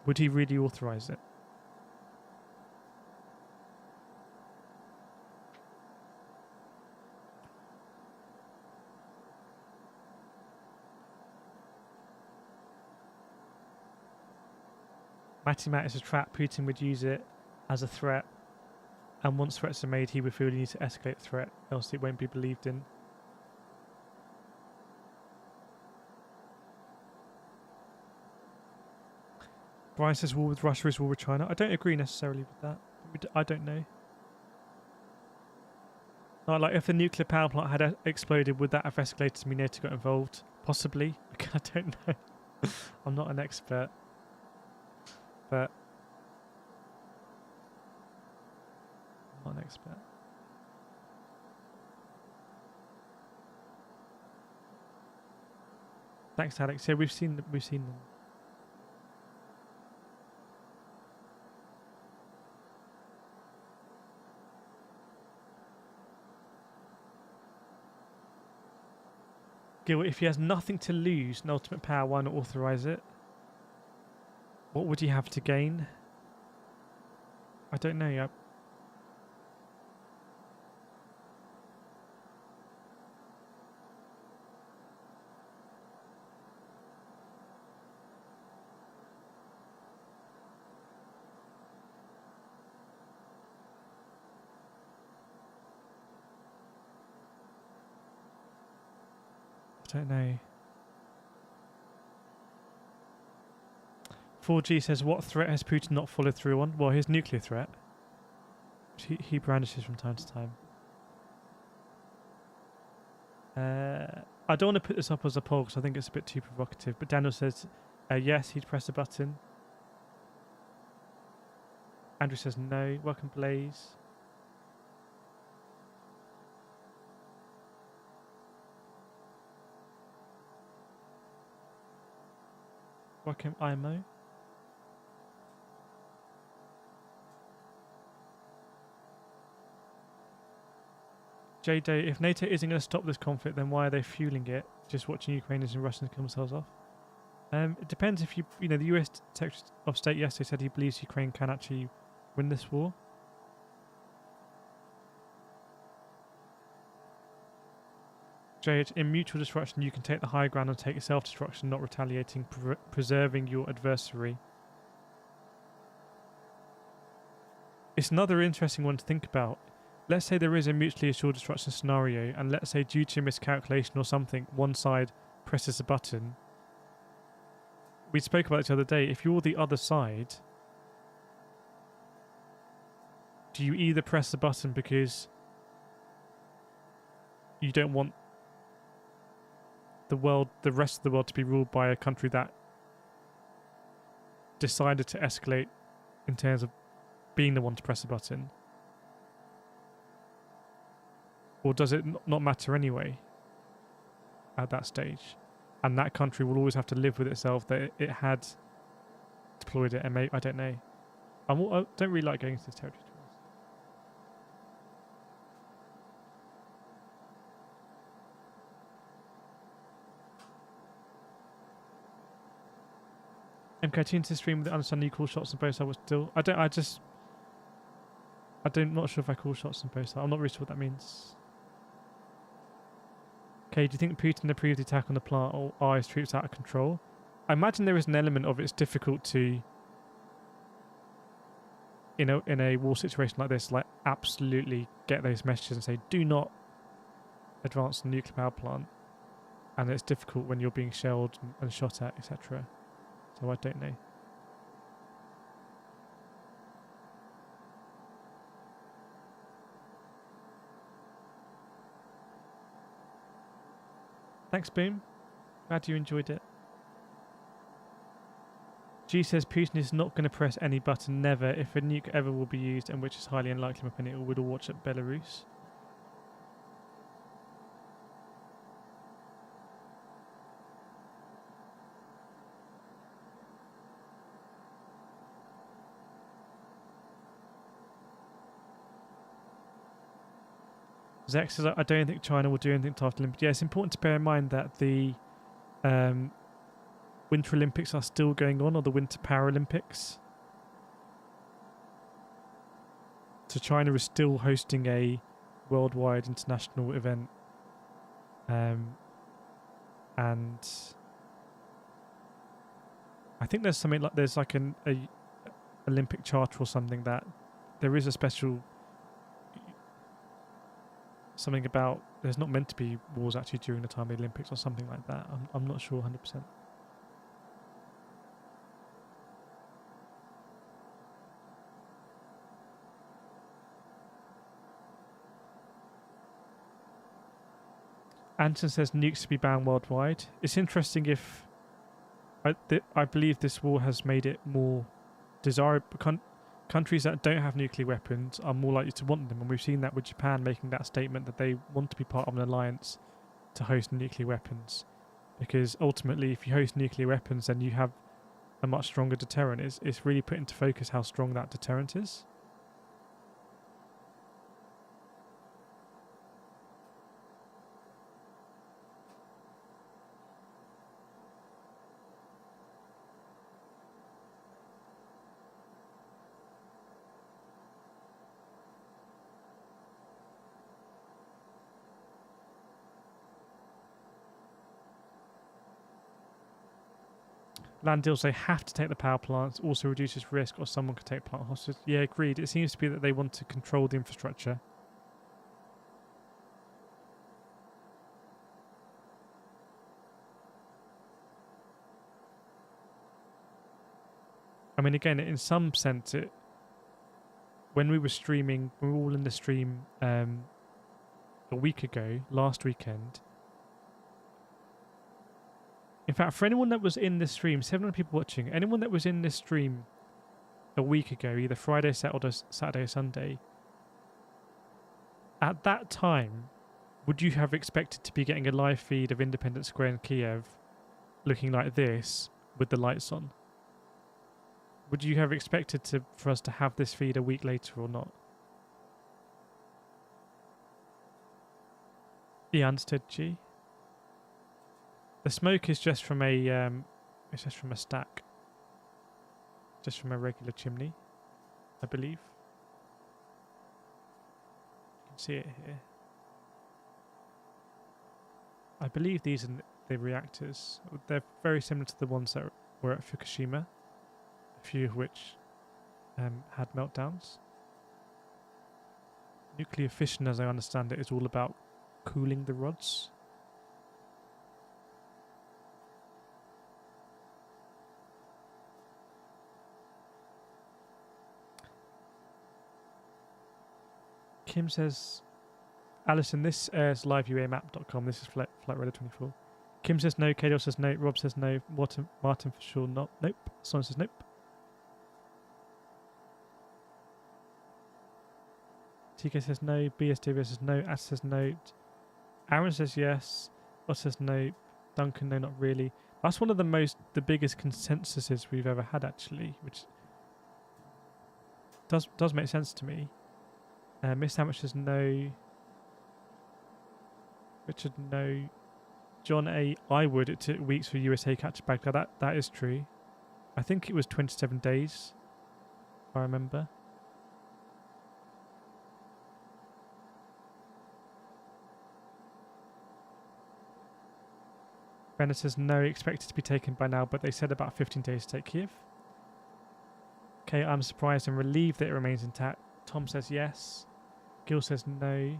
would he really authorize it? Matty Matt is a trap. Putin would use it as a threat, and once threats are made, he would feel he needs to escalate the threat, else it won't be believed in. Brian says war with Russia is war with China. I don't agree necessarily with that. I don't know. Like, if the nuclear power plant had exploded, would that have escalated to me NATO got involved? Possibly. I don't know. I'm not an expert. But I'm not an expert. Thanks, Alex. Yeah, we've seen them. Gil, if he has nothing to lose in ultimate power, why not authorize it? What would he have to gain? I don't know. don't know. 4G says, what threat has Putin not followed through on? Well, his nuclear threat. He brandishes from time to time. I don't want to put this up as a poll because I think it's a bit too provocative. But Daniel says, yes, he'd press a button. Andrew says no. Welcome, Blaze. Welcome, IMO. J-Day, if NATO isn't going to stop this conflict, then why are they fueling it? Just watching Ukrainians and Russians kill themselves off? It depends if you know, the US Secretary of State yesterday said he believes Ukraine can actually win this war. JH, in mutual destruction, you can take the high ground and take self-destruction, not retaliating, preserving your adversary. It's another interesting one to think about. Let's say there is a mutually assured destruction scenario, and let's say due to miscalculation or something, one side presses a button. We spoke about it the other day. If you're the other side, do you either press the button because you don't want the rest of the world to be ruled by a country that decided to escalate in terms of being the one to press the button? Or does it not matter anyway at that stage? And that country will always have to live with itself that it had deployed it. And I don't know. I don't really like going into this territory. MK tuned to the stream with the understanding you call shots on both sides. Still, I'm not sure if I call shots on both sides. I'm not really sure what that means. Okay, do you think Putin approved the attack on the plant or are his troops out of control? I imagine there is an element of it's difficult to, in a war situation like this, like absolutely get those messages and say, do not advance the nuclear power plant. And it's difficult when you're being shelled and shot at, etc. So I don't know. Thanks, Boom. Glad you enjoyed it. G says Putin is not going to press any button, never. If a nuke ever will be used, and which is highly unlikely, in my opinion, it would all watch at Belarus. Zex says, I don't think China will do anything after Olympics. Yeah, it's important to bear in mind that the Winter Olympics are still going on, or the Winter Paralympics. So China is still hosting a worldwide international event. And I think there's something like, there's like an Olympic charter or something that there is a special... something about there's not meant to be wars actually during the time of the Olympics or something like that. I'm not sure 100%. Anton says nukes to be banned worldwide. It's interesting if I believe this war has made it more desirable. Countries that don't have nuclear weapons are more likely to want them, and we've seen that with Japan making that statement that they want to be part of an alliance to host nuclear weapons. Because ultimately, if you host nuclear weapons, then you have a much stronger deterrent. It's really put into focus how strong that deterrent is. Land deals, they have to take the power plants, also reduces risk, or someone could take plant hostage. Yeah, agreed. It seems to be that they want to control the infrastructure. I mean, again, in some sense, when we were streaming, we were all in the stream a week ago, last weekend. In fact, for anyone that was in this stream, 700 people watching, anyone that was in this stream a week ago, either Friday, Saturday, or Sunday, at that time, would you have expected to be getting a live feed of Independence Square in Kyiv looking like this with the lights on? Would you have expected for us to have this feed a week later or not? Yeah, understood, G. The smoke is just from it's just from a stack. Just from a regular chimney, I believe. You can see it here. I believe these are the reactors. They're very similar to the ones that were at Fukushima, a few of which had meltdowns. Nuclear fission, as I understand it, is all about cooling the rods. Kim says, Alison, this is liveuamap.com. This is FlightRadar24. Kim says no. Kadel says no. Rob says no. Martin for sure not. Nope. Simon says nope. TK says no. BSDV says no. Ash says no. Aaron says yes. Ross says no. Duncan, no, not really. That's one of the biggest consensuses we've ever had, actually, which does make sense to me. Miss Sandwich says no. Richard, no. John A. I would. It took weeks for USA catch Baghdad. That is true. I think it was 27 days, if I remember. Brenner says no, expected to be taken by now, but they said about 15 days to take Kyiv. Okay, I'm surprised and relieved that it remains intact. Tom says yes. Gil says no.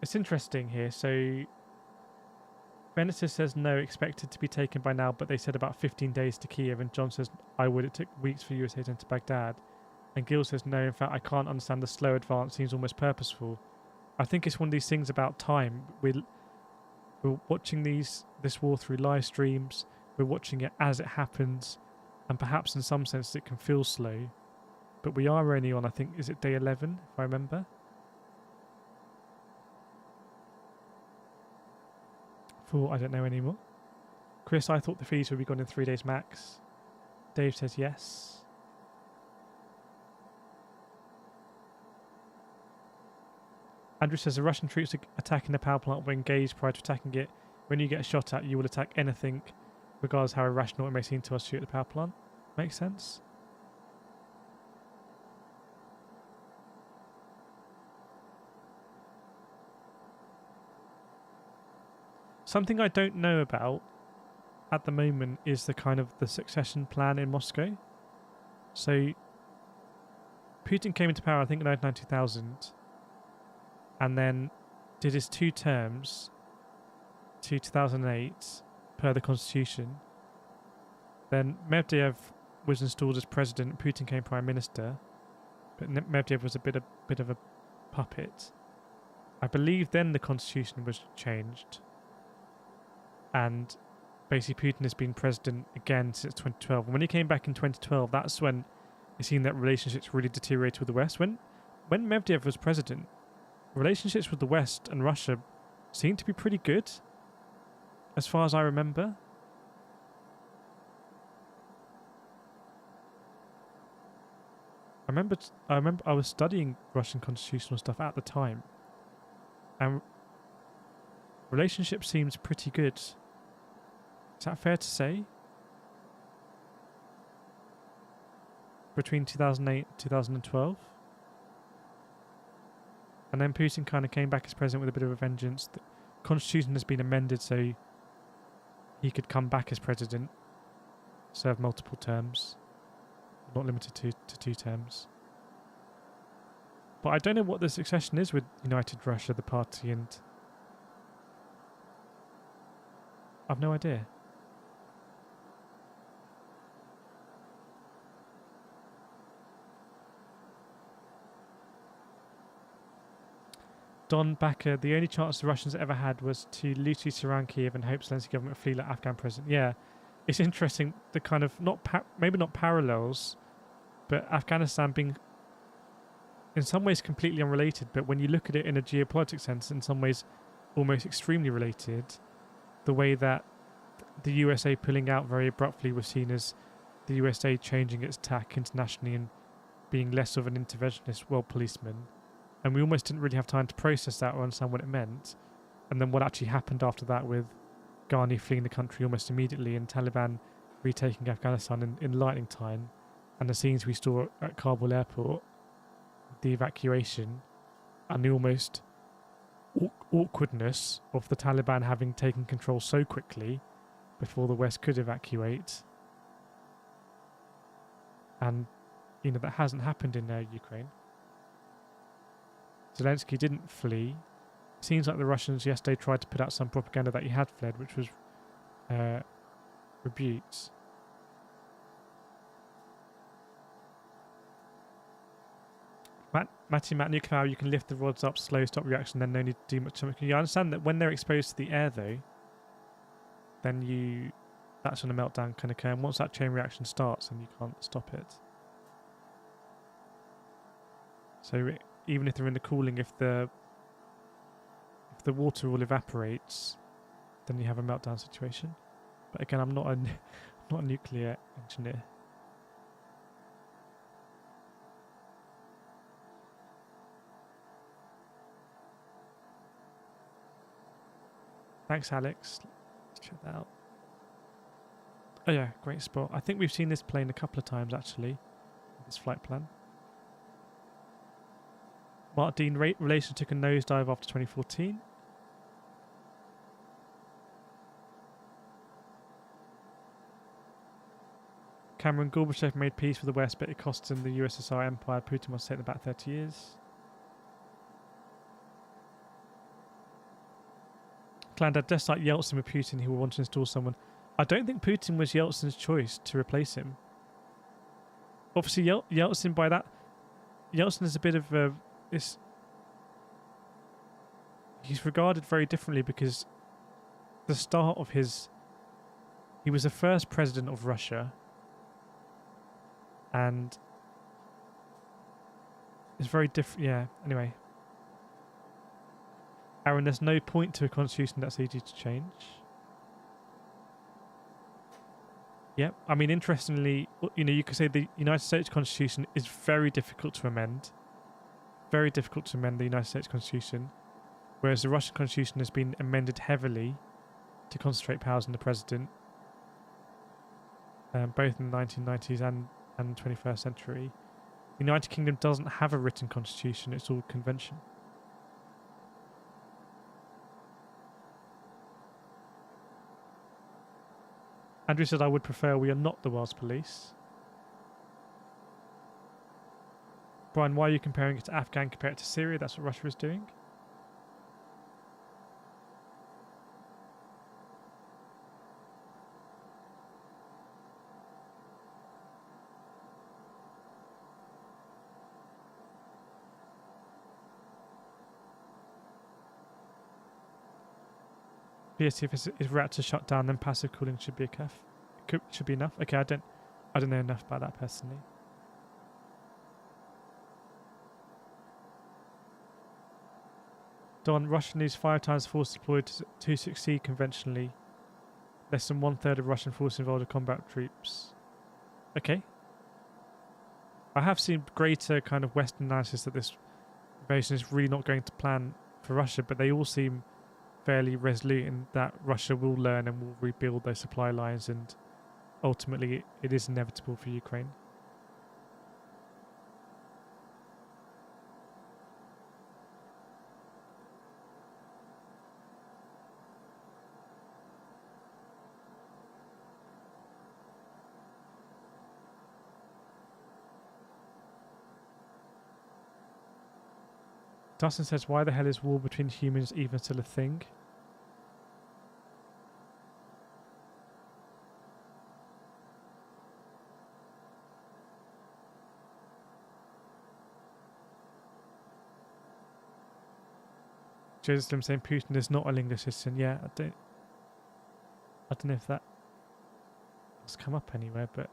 It's interesting here. So, Venetis says no, expected to be taken by now, but they said about 15 days to Kyiv. And John says, I would. It took weeks for USA to enter Baghdad. And Gil says no, in fact, I can't understand the slow advance. Seems almost purposeful. I think it's one of these things about time. We're watching this war through live streams. We're watching it as it happens. And perhaps in some sense it can feel slow. But we are only on, I think, is it day 11, if I remember? I don't know anymore. Chris, I thought the fees would be gone in 3 days max. Dave says yes. Andrew says the Russian troops attacking the power plant were engaged prior to attacking it. When you get shot at, you will attack anything, regardless how irrational it may seem to us to shoot at the power plant. Makes sense. Something I don't know about at the moment is the kind of the succession plan in Moscow. So Putin came into power, I think, in 2000, and then did his 2 terms to 2008 per the constitution. Then Medvedev was installed as president. Putin came prime minister, but Medvedev was a bit of a puppet. I believe then the constitution was changed. And basically Putin has been president again since 2012. And when he came back in 2012, that's when it seemed that relationships really deteriorated with the West. When Medvedev was president, relationships with the West and Russia seemed to be pretty good, as far as I remember. I remember I was studying Russian constitutional stuff at the time, and relationship seems pretty good. Is that fair to say? Between 2008 and 2012. And then Putin kind of came back as president with a bit of a vengeance. The constitution has been amended so he could come back as president, serve multiple terms, not limited to 2 terms. But I don't know what the succession is with United Russia, the party, and I've no idea. Don Backer, the only chance the Russians ever had was to loosely surround Kyiv and hope Zelensky government flee like Afghan president. Yeah, it's interesting the kind of maybe not parallels, but Afghanistan being in some ways completely unrelated, but when you look at it in a geopolitics sense, in some ways almost extremely related. The way that the USA pulling out very abruptly was seen as the USA changing its tack internationally and being less of an interventionist world policeman. And we almost didn't really have time to process that or understand what it meant. And then what actually happened after that with Ghani fleeing the country almost immediately and Taliban retaking Afghanistan in lightning time, and the scenes we saw at Kabul airport, the evacuation, and the almost awkwardness of the Taliban having taken control so quickly before the West could evacuate. And, that hasn't happened in Ukraine. Zelensky didn't flee. Seems like the Russians yesterday tried to put out some propaganda that he had fled, which was rebuked. Matty Matt Nuclear, you can lift the rods up, slow, stop reaction, then no need to do much. You understand that when they're exposed to the air, though, then that's when a meltdown can occur. And once that chain reaction starts, then you can't stop it. So even if they're in the cooling, if the water all evaporates, then you have a meltdown situation. But again, I'm not a nuclear engineer. Thanks, Alex. Let's check that out. Oh yeah, great spot. I think we've seen this plane a couple of times actually. This flight plan. Mark Dean relations took a nosedive after 2014. Cameron Gorbachev made peace with the West, but it cost him the USSR empire. Putin must take about 30 years. Klandad, just like Yeltsin with Putin, he will want to install someone. I don't think Putin was Yeltsin's choice to replace him. Obviously, Yeltsin by that... Yeltsin is a bit of a... He's regarded very differently because the start of his... He was the first president of Russia. And... It's very different... Yeah, anyway. Aaron, there's no point to a constitution that's easy to change. Yep. I mean, interestingly, you could say the United States Constitution is very difficult to amend. Very difficult to amend the United States Constitution. Whereas the Russian Constitution has been amended heavily to concentrate powers on the president. Both in the 1990s and 21st century. The United Kingdom doesn't have a written constitution. It's all convention. Andrew said, I would prefer we are not the world's police. Brian, why are you comparing it to Afghan compared to Syria? That's what Russia is doing. PSTF is rat to shut down, then passive cooling should be a kef. Should be enough. Okay, I don't know enough about that personally. Don, Russia needs 5 times force deployed to succeed conventionally. Less than 1/3 of Russian force involved are combat troops. Okay. I have seen greater kind of Western analysis that this invasion is really not going to plan for Russia, but they all seem fairly resolute in that Russia will learn and will rebuild those supply lines, and ultimately it is inevitable for Ukraine. Dustin says, why the hell is war between humans even still a thing? Joseph Slim saying Putin is not a linguist citizen. Yeah, I don't know if that has come up anywhere, but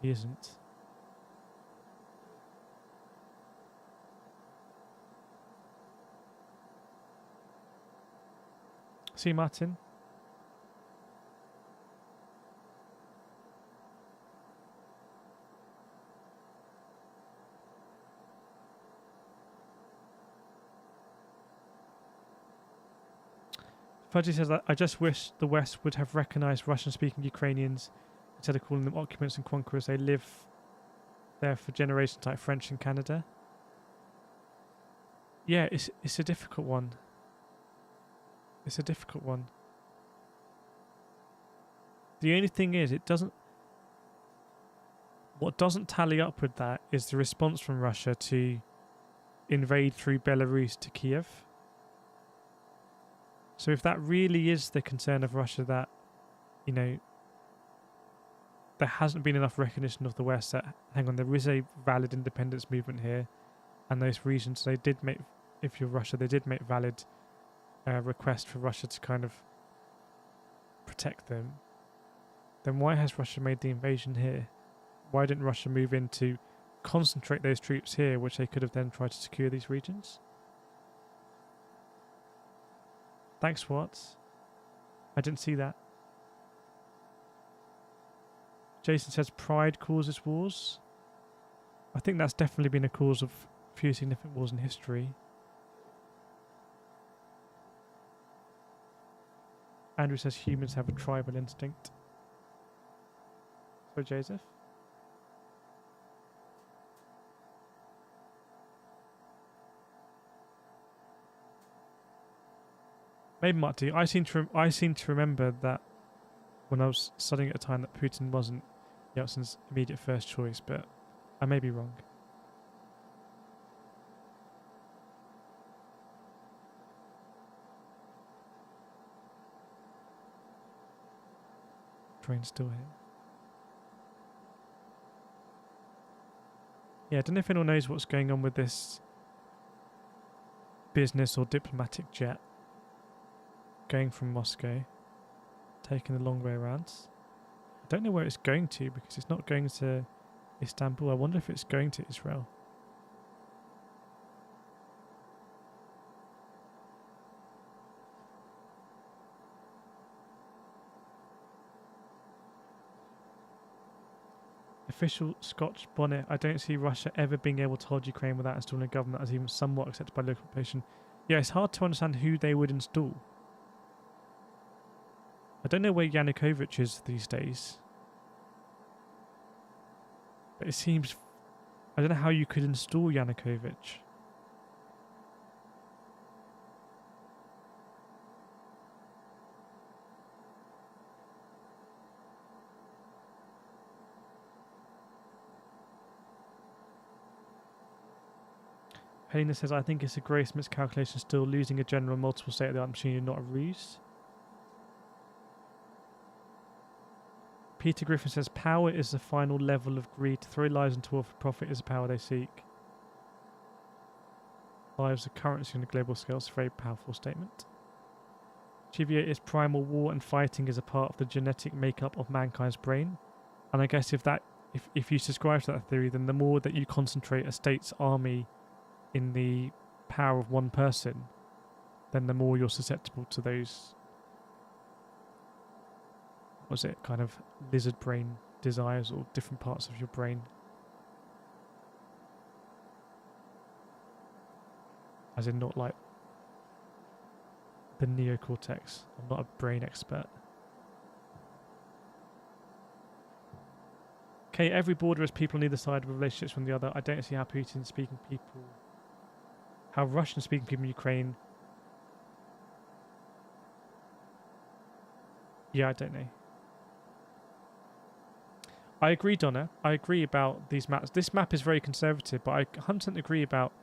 he isn't. See, Martin? Fudgy says that I just wish the West would have recognised Russian-speaking Ukrainians instead of calling them occupants and conquerors. They live there for generations, like French in Canada. Yeah, it's a difficult one. It's a difficult one. The only thing is, what doesn't tally up with that is the response from Russia to invade through Belarus to Kyiv. So if that really is the concern of Russia, that, you know, there hasn't been enough recognition of the West that, hang on, there is a valid independence movement here, and those regions, they did make, if you're Russia, they did make valid request for Russia to kind of protect them, then why has Russia made the invasion here? Why didn't Russia move in to concentrate those troops here, which they could have then tried to secure these regions? Thanks, Watts. I didn't see that. Jason says pride causes wars. I think that's definitely been a cause of a few significant wars in history. Andrew says humans have a tribal instinct. So, Joseph? Maybe Marty. I seem to remember that when I was studying at a time that Putin wasn't Yeltsin's immediate first choice, but I may be wrong. Train's still here. Yeah, I don't know if anyone knows what's going on with this business or diplomatic jet going from Moscow, taking the long way around. I don't know where it's going to, because it's not going to Istanbul. I wonder if it's going to Israel. Official Scotch bonnet. I don't see Russia ever being able to hold Ukraine without installing a government that is even somewhat accepted by local population. Yeah, it's hard to understand who they would install. I don't know where Yanukovych is these days. But it seems... I don't know how you could install Yanukovych. Helena says, I think it's a gross miscalculation still, losing a general multiple state-of-the-art machine, not a ruse. Peter Griffin says, power is the final level of greed. To throw lives into war for profit is the power they seek. Lives are currency on a global scale. It's a very powerful statement. Chivier is primal war and fighting is a part of the genetic makeup of mankind's brain. And I guess if you subscribe to that theory, then the more that you concentrate a state's army in the power of one person, then the more you're susceptible to those, what was it, kind of lizard brain desires or different parts of your brain. As in not like the neocortex. I'm not a brain expert. Okay, every border has people on either side with relationships from the other. I don't see how Putin speaking people, how Russian speaking people in Ukraine. Yeah, I don't know. I agree, Donna. I agree about these maps. This map is very conservative, but I 100% agree about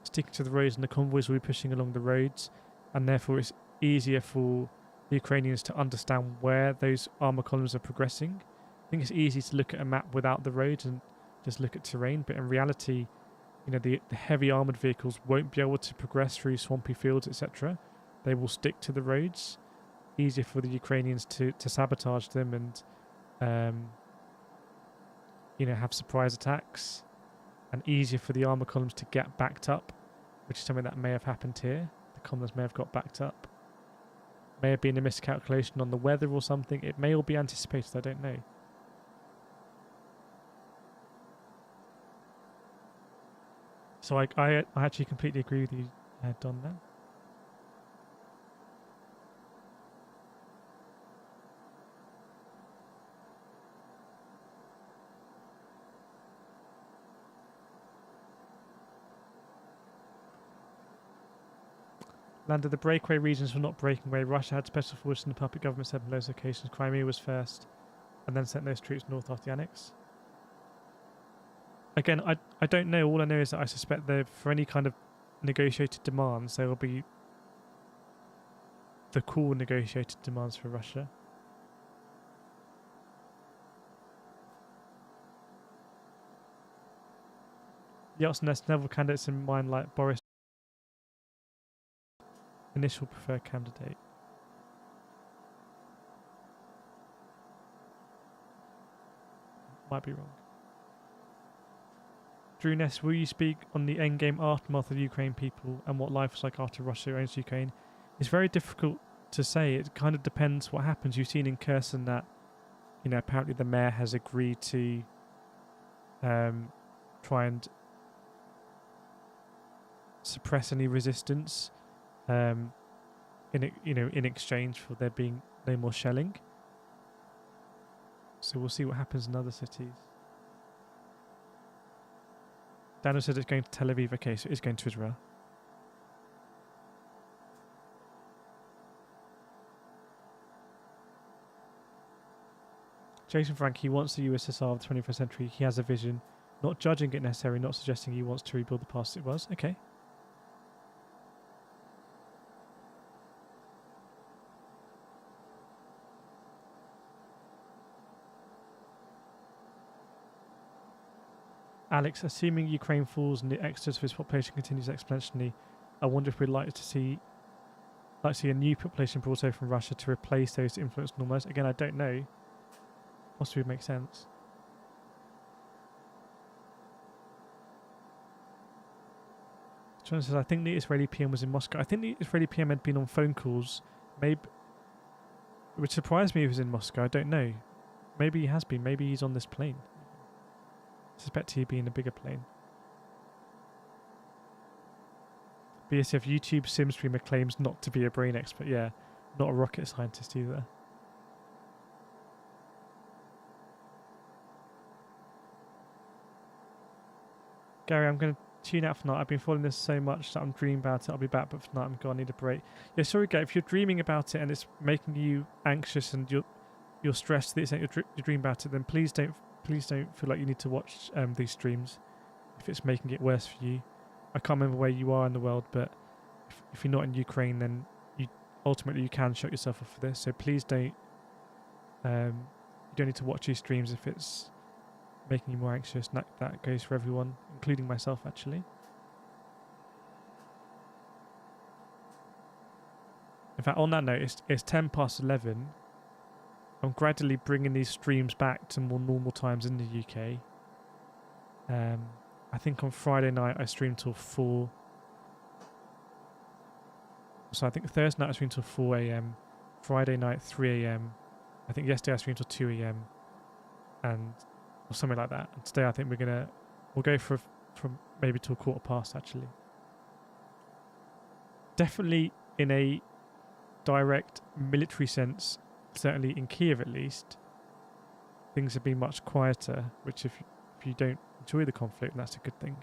sticking to the roads, and the convoys will be pushing along the roads, and therefore it's easier for the Ukrainians to understand where those armour columns are progressing. I think it's easy to look at a map without the roads and just look at terrain, but in reality, you know, the heavy armoured vehicles won't be able to progress through swampy fields, etc. They will stick to the roads. Easier for the Ukrainians to sabotage them and, you know, have surprise attacks. And easier for the armour columns to get backed up, which is something that may have happened here. The columns may have got backed up. May have been a miscalculation on the weather or something. It may all be anticipated, I don't know. So I actually completely agree with you, Don, there. Landed the breakaway regions were not breaking away. Russia had special forces and the puppet government sent in those locations. Crimea was first, and then sent those troops north after the annex. Again, I don't know. All I know is that I suspect that for any kind of negotiated demands, there will be the cool negotiated demands for Russia. Yeltsin Neville candidates in mind like Boris. Initial preferred candidate. Might be wrong. Drew Ness, will you speak on the endgame aftermath of Ukraine people and what life was like after Russia owns Ukraine? It's very difficult to say. It kind of depends what happens. You've seen in Kherson that, you know, apparently the mayor has agreed to try and suppress any resistance in exchange for there being no more shelling. So we'll see what happens in other cities. Daniel said it's going to Tel Aviv. Okay, so it's going to Israel. Jason Frank, he wants the USSR of the 21st century. He has a vision. Not judging it necessarily, not suggesting he wants to rebuild the past it was. Okay. Alex, assuming Ukraine falls and the exodus of its population continues exponentially, I wonder if we'd like to see a new population brought over from Russia to replace those influenced normalized. Again, I don't know. Possibly would make sense. John says, I think the Israeli PM was in Moscow. I think the Israeli PM had been on phone calls. Maybe it would surprise me if he was in Moscow. I don't know. Maybe he has been. Maybe he's on this plane. I suspect he'd be in a bigger plane. BSF YouTube sim streamer claims not to be a brain expert. Yeah, not a rocket scientist either. Gary, I'm going to tune out for tonight. I've been following this so much that I'm dreaming about it. I'll be back, but for tonight I'm going to need a break. Yeah, sorry, Gary, if you're dreaming about it and it's making you anxious and you're stressed that you're dreaming about it, then please don't feel like you need to watch these streams if it's making it worse for you. I can't remember where you are in the world, but if you're not in Ukraine, then ultimately you can shut yourself off for this. So please don't. You don't need to watch these streams if it's making you more anxious. That goes for everyone, including myself, actually. In fact, on that note, it's 10 past 11. I'm gradually bringing these streams back to more normal times in the UK. I think on Friday night I streamed till 4. So I think Thursday night I streamed till 4 a.m. Friday night 3 a.m. I think yesterday I streamed till 2 a.m. or something like that. And today I think we'll go from maybe till 1:15 actually. Definitely in a direct military sense, certainly in Kyiv at least, things have been much quieter, which if you don't enjoy the conflict, that's a good thing.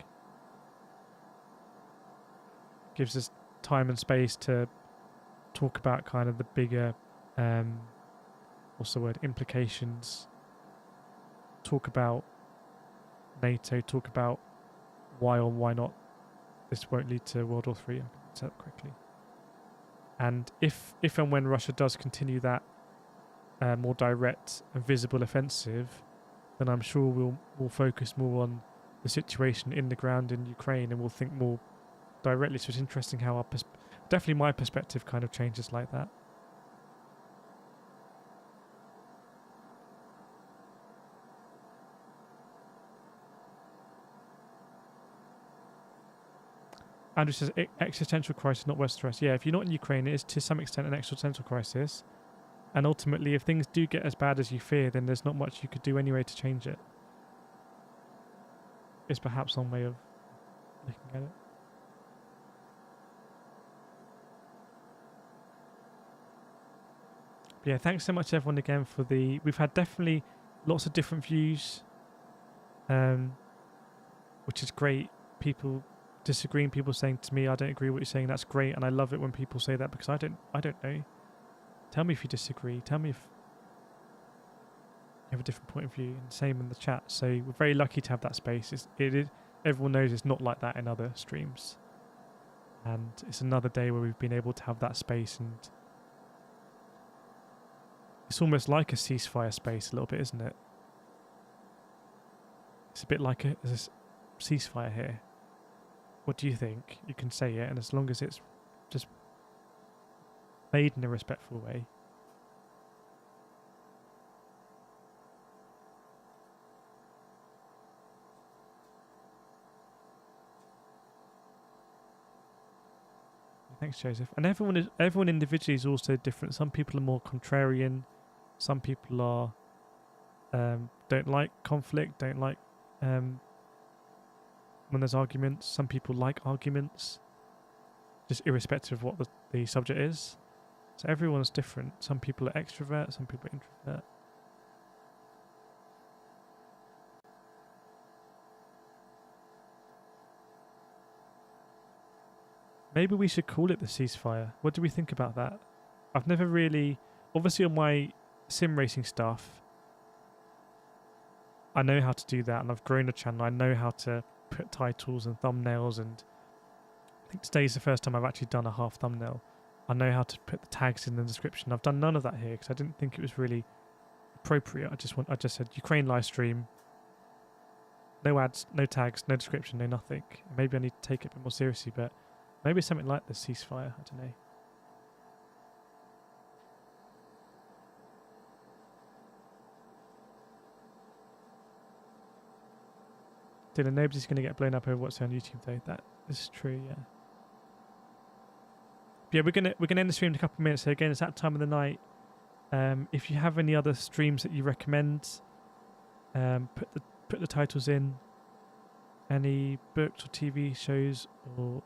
Gives us time and space to talk about kind of the bigger implications, talk about NATO, talk about why or why not this won't lead to World War III. I can say that quickly. And if and when Russia does continue that more direct and visible offensive, then I'm sure we'll focus more on the the situation in the ground in Ukraine, and we'll think more directly. So it's interesting how definitely my perspective kind of changes like that. Andrew says existential crisis, not Westeros. Yeah, if you're not in Ukraine, it is to some extent an existential crisis. And ultimately, if things do get as bad as you fear, then there's not much you could do anyway to change it. It's perhaps one way of looking at it. But yeah, thanks so much everyone again for the... We've had definitely lots of different views, which is great. People disagreeing, people saying to me, I don't agree with what you're saying. That's great, and I love it when people say that, because I don't know. Tell me if you disagree. Tell me if you have a different point of view, and same in the chat. So we're very lucky to have that space. It is, everyone knows it's not like that in other streams, and it's another day where we've been able to have that space, and it's almost like a ceasefire space a little bit, isn't it? It's a bit like a ceasefire here. What do you think? You can say it, and as long as it's just made in a respectful way. Thanks, Joseph. And everyone individually is also different. Some people are more contrarian. Some people are don't like conflict, don't like when there's arguments. Some people like arguments, just irrespective of what the subject is. So everyone's different. Some people are extrovert, some people are introvert. Maybe we should call it the ceasefire. What do we think about that? I've never really... Obviously on my sim racing stuff, I know how to do that, and I've grown a channel. I know how to put titles and thumbnails, and I think today's the first time I've actually done a half thumbnail. I know how to put the tags in the description. I've done none of that here because I didn't think it was really appropriate. I just said Ukraine live stream, no ads, no tags, no description, no nothing. Maybe I need to take it a bit more seriously, but maybe something like the ceasefire. I don't know. Dylan, nobody's going to get blown up over what's on YouTube though. That is true, yeah. But yeah, we're gonna end the stream in a couple of minutes. So again, it's that time of the night. If you have any other streams that you recommend, put the titles in. Any books or TV shows or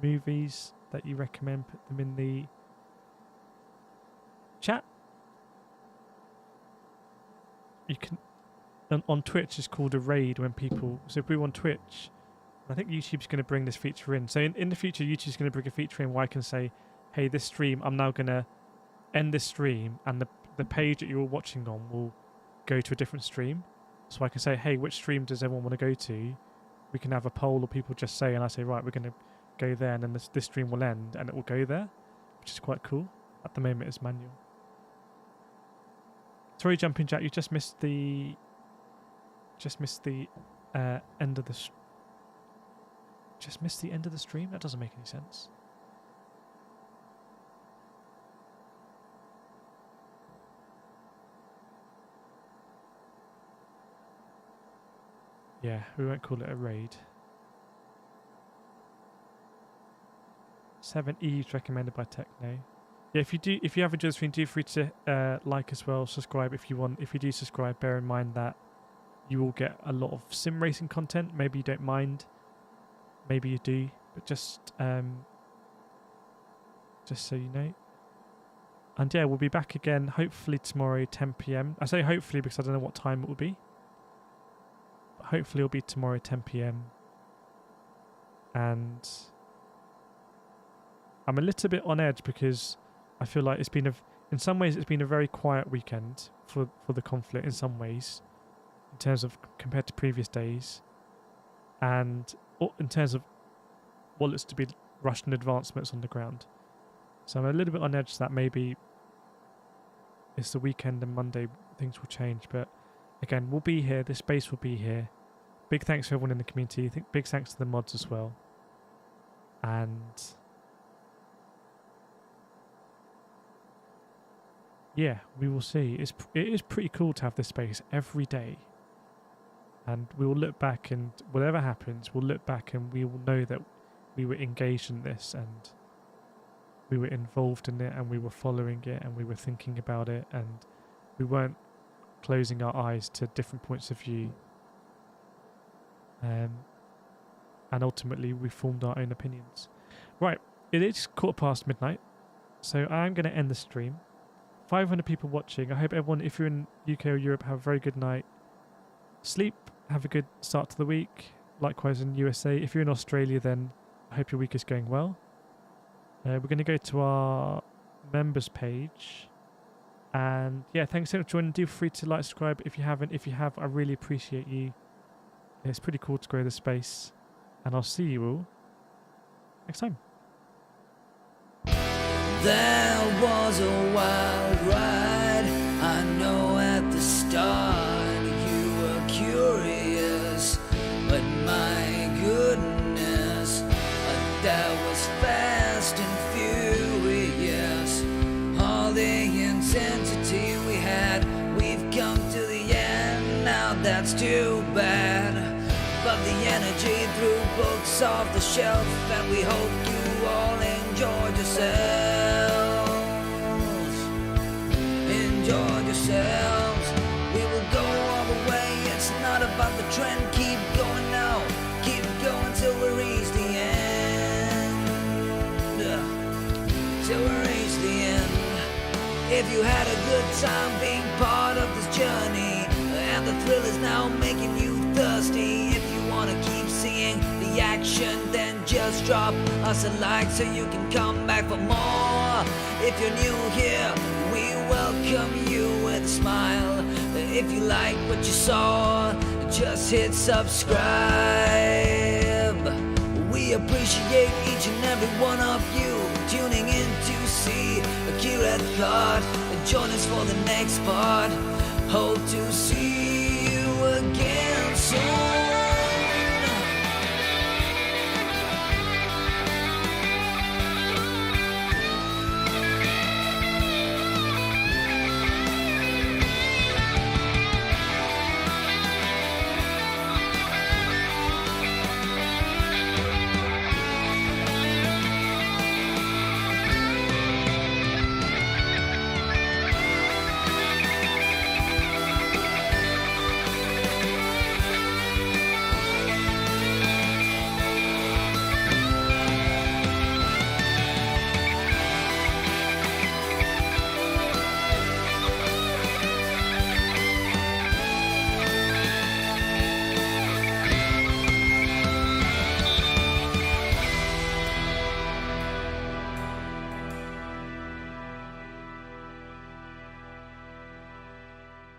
movies that you recommend, put them in the chat. You can on Twitch it's called a raid when people. So if we're on Twitch, I think YouTube's going to bring this feature in. So in the future, YouTube's going to bring a feature in where I can say, hey, this stream, I'm now going to end this stream, and the page that you're watching on will go to a different stream. So I can say, hey, which stream does everyone want to go to? We can have a poll, or people just say, and I say, right, we're going to go there, and then this stream will end, and it will go there, which is quite cool. At the moment, it's manual. Sorry, Jumping Jack, you just missed the end of the... Just missed the end of the stream? That doesn't make any sense. Yeah, we won't call it a raid. 7 Eves recommended by Techno. Yeah, if you have enjoyed the stream, do free to like as well, subscribe if you want. If you do subscribe, bear in mind that you will get a lot of sim racing content. Maybe you don't mind. Maybe you do, but just so you know. And yeah, we'll be back again hopefully tomorrow 10 PM. I say hopefully because I don't know what time it will be. But hopefully it'll be tomorrow 10 PM. And I'm a little bit on edge because I feel like in some ways it's been a very quiet weekend for the conflict in some ways, in terms of compared to previous days. And in terms of what looks to be Russian advancements on the ground. So I'm a little bit on edge that maybe it's the weekend and Monday things will change. But again, we'll be here. This space will be here. big thanks to everyone in the community. Big thanks to the mods as well. And yeah, we will see. It is pretty cool to have this space every day. And we will look back, and whatever happens, we'll look back and we will know that we were engaged in this and we were involved in it and we were following it and we were thinking about it and we weren't closing our eyes to different points of view. And ultimately we formed our own opinions. Right, it is midnight, so I'm going to end the stream. 500 people watching. I hope everyone, if you're in UK or Europe, have a very good night. Sleep, have a good start to the week. Likewise in USA. If you're in Australia, then I hope your week is going well. We're going to go to our members page. And yeah, thanks so much for joining. Do feel free to like, subscribe if you haven't. If you have, I really appreciate you. It's pretty cool to grow the space. And I'll see you all next time. There was a wild ride, I know at the start you were curious, but my goodness, that was fast and furious. All the intensity we had, we've come to the end, now that's too bad. But the energy threw books off the shelf, and we hope you all enjoyed yourselves. Enjoy yourselves. We will go all the way. It's not about the trend. Keep going now. Keep going till we reach the end. Till we reach the end. If you had a good time being part of this journey, and the thrill is now making you thirsty, if you wanna keep seeing the action, then just drop us a like so you can come back for more. If you're new here, we welcome you with a smile. If you like what you saw, just hit subscribe. We appreciate each and every one of you tuning in to see Accurate Thought. Join us for the next part. Hope to see you again soon.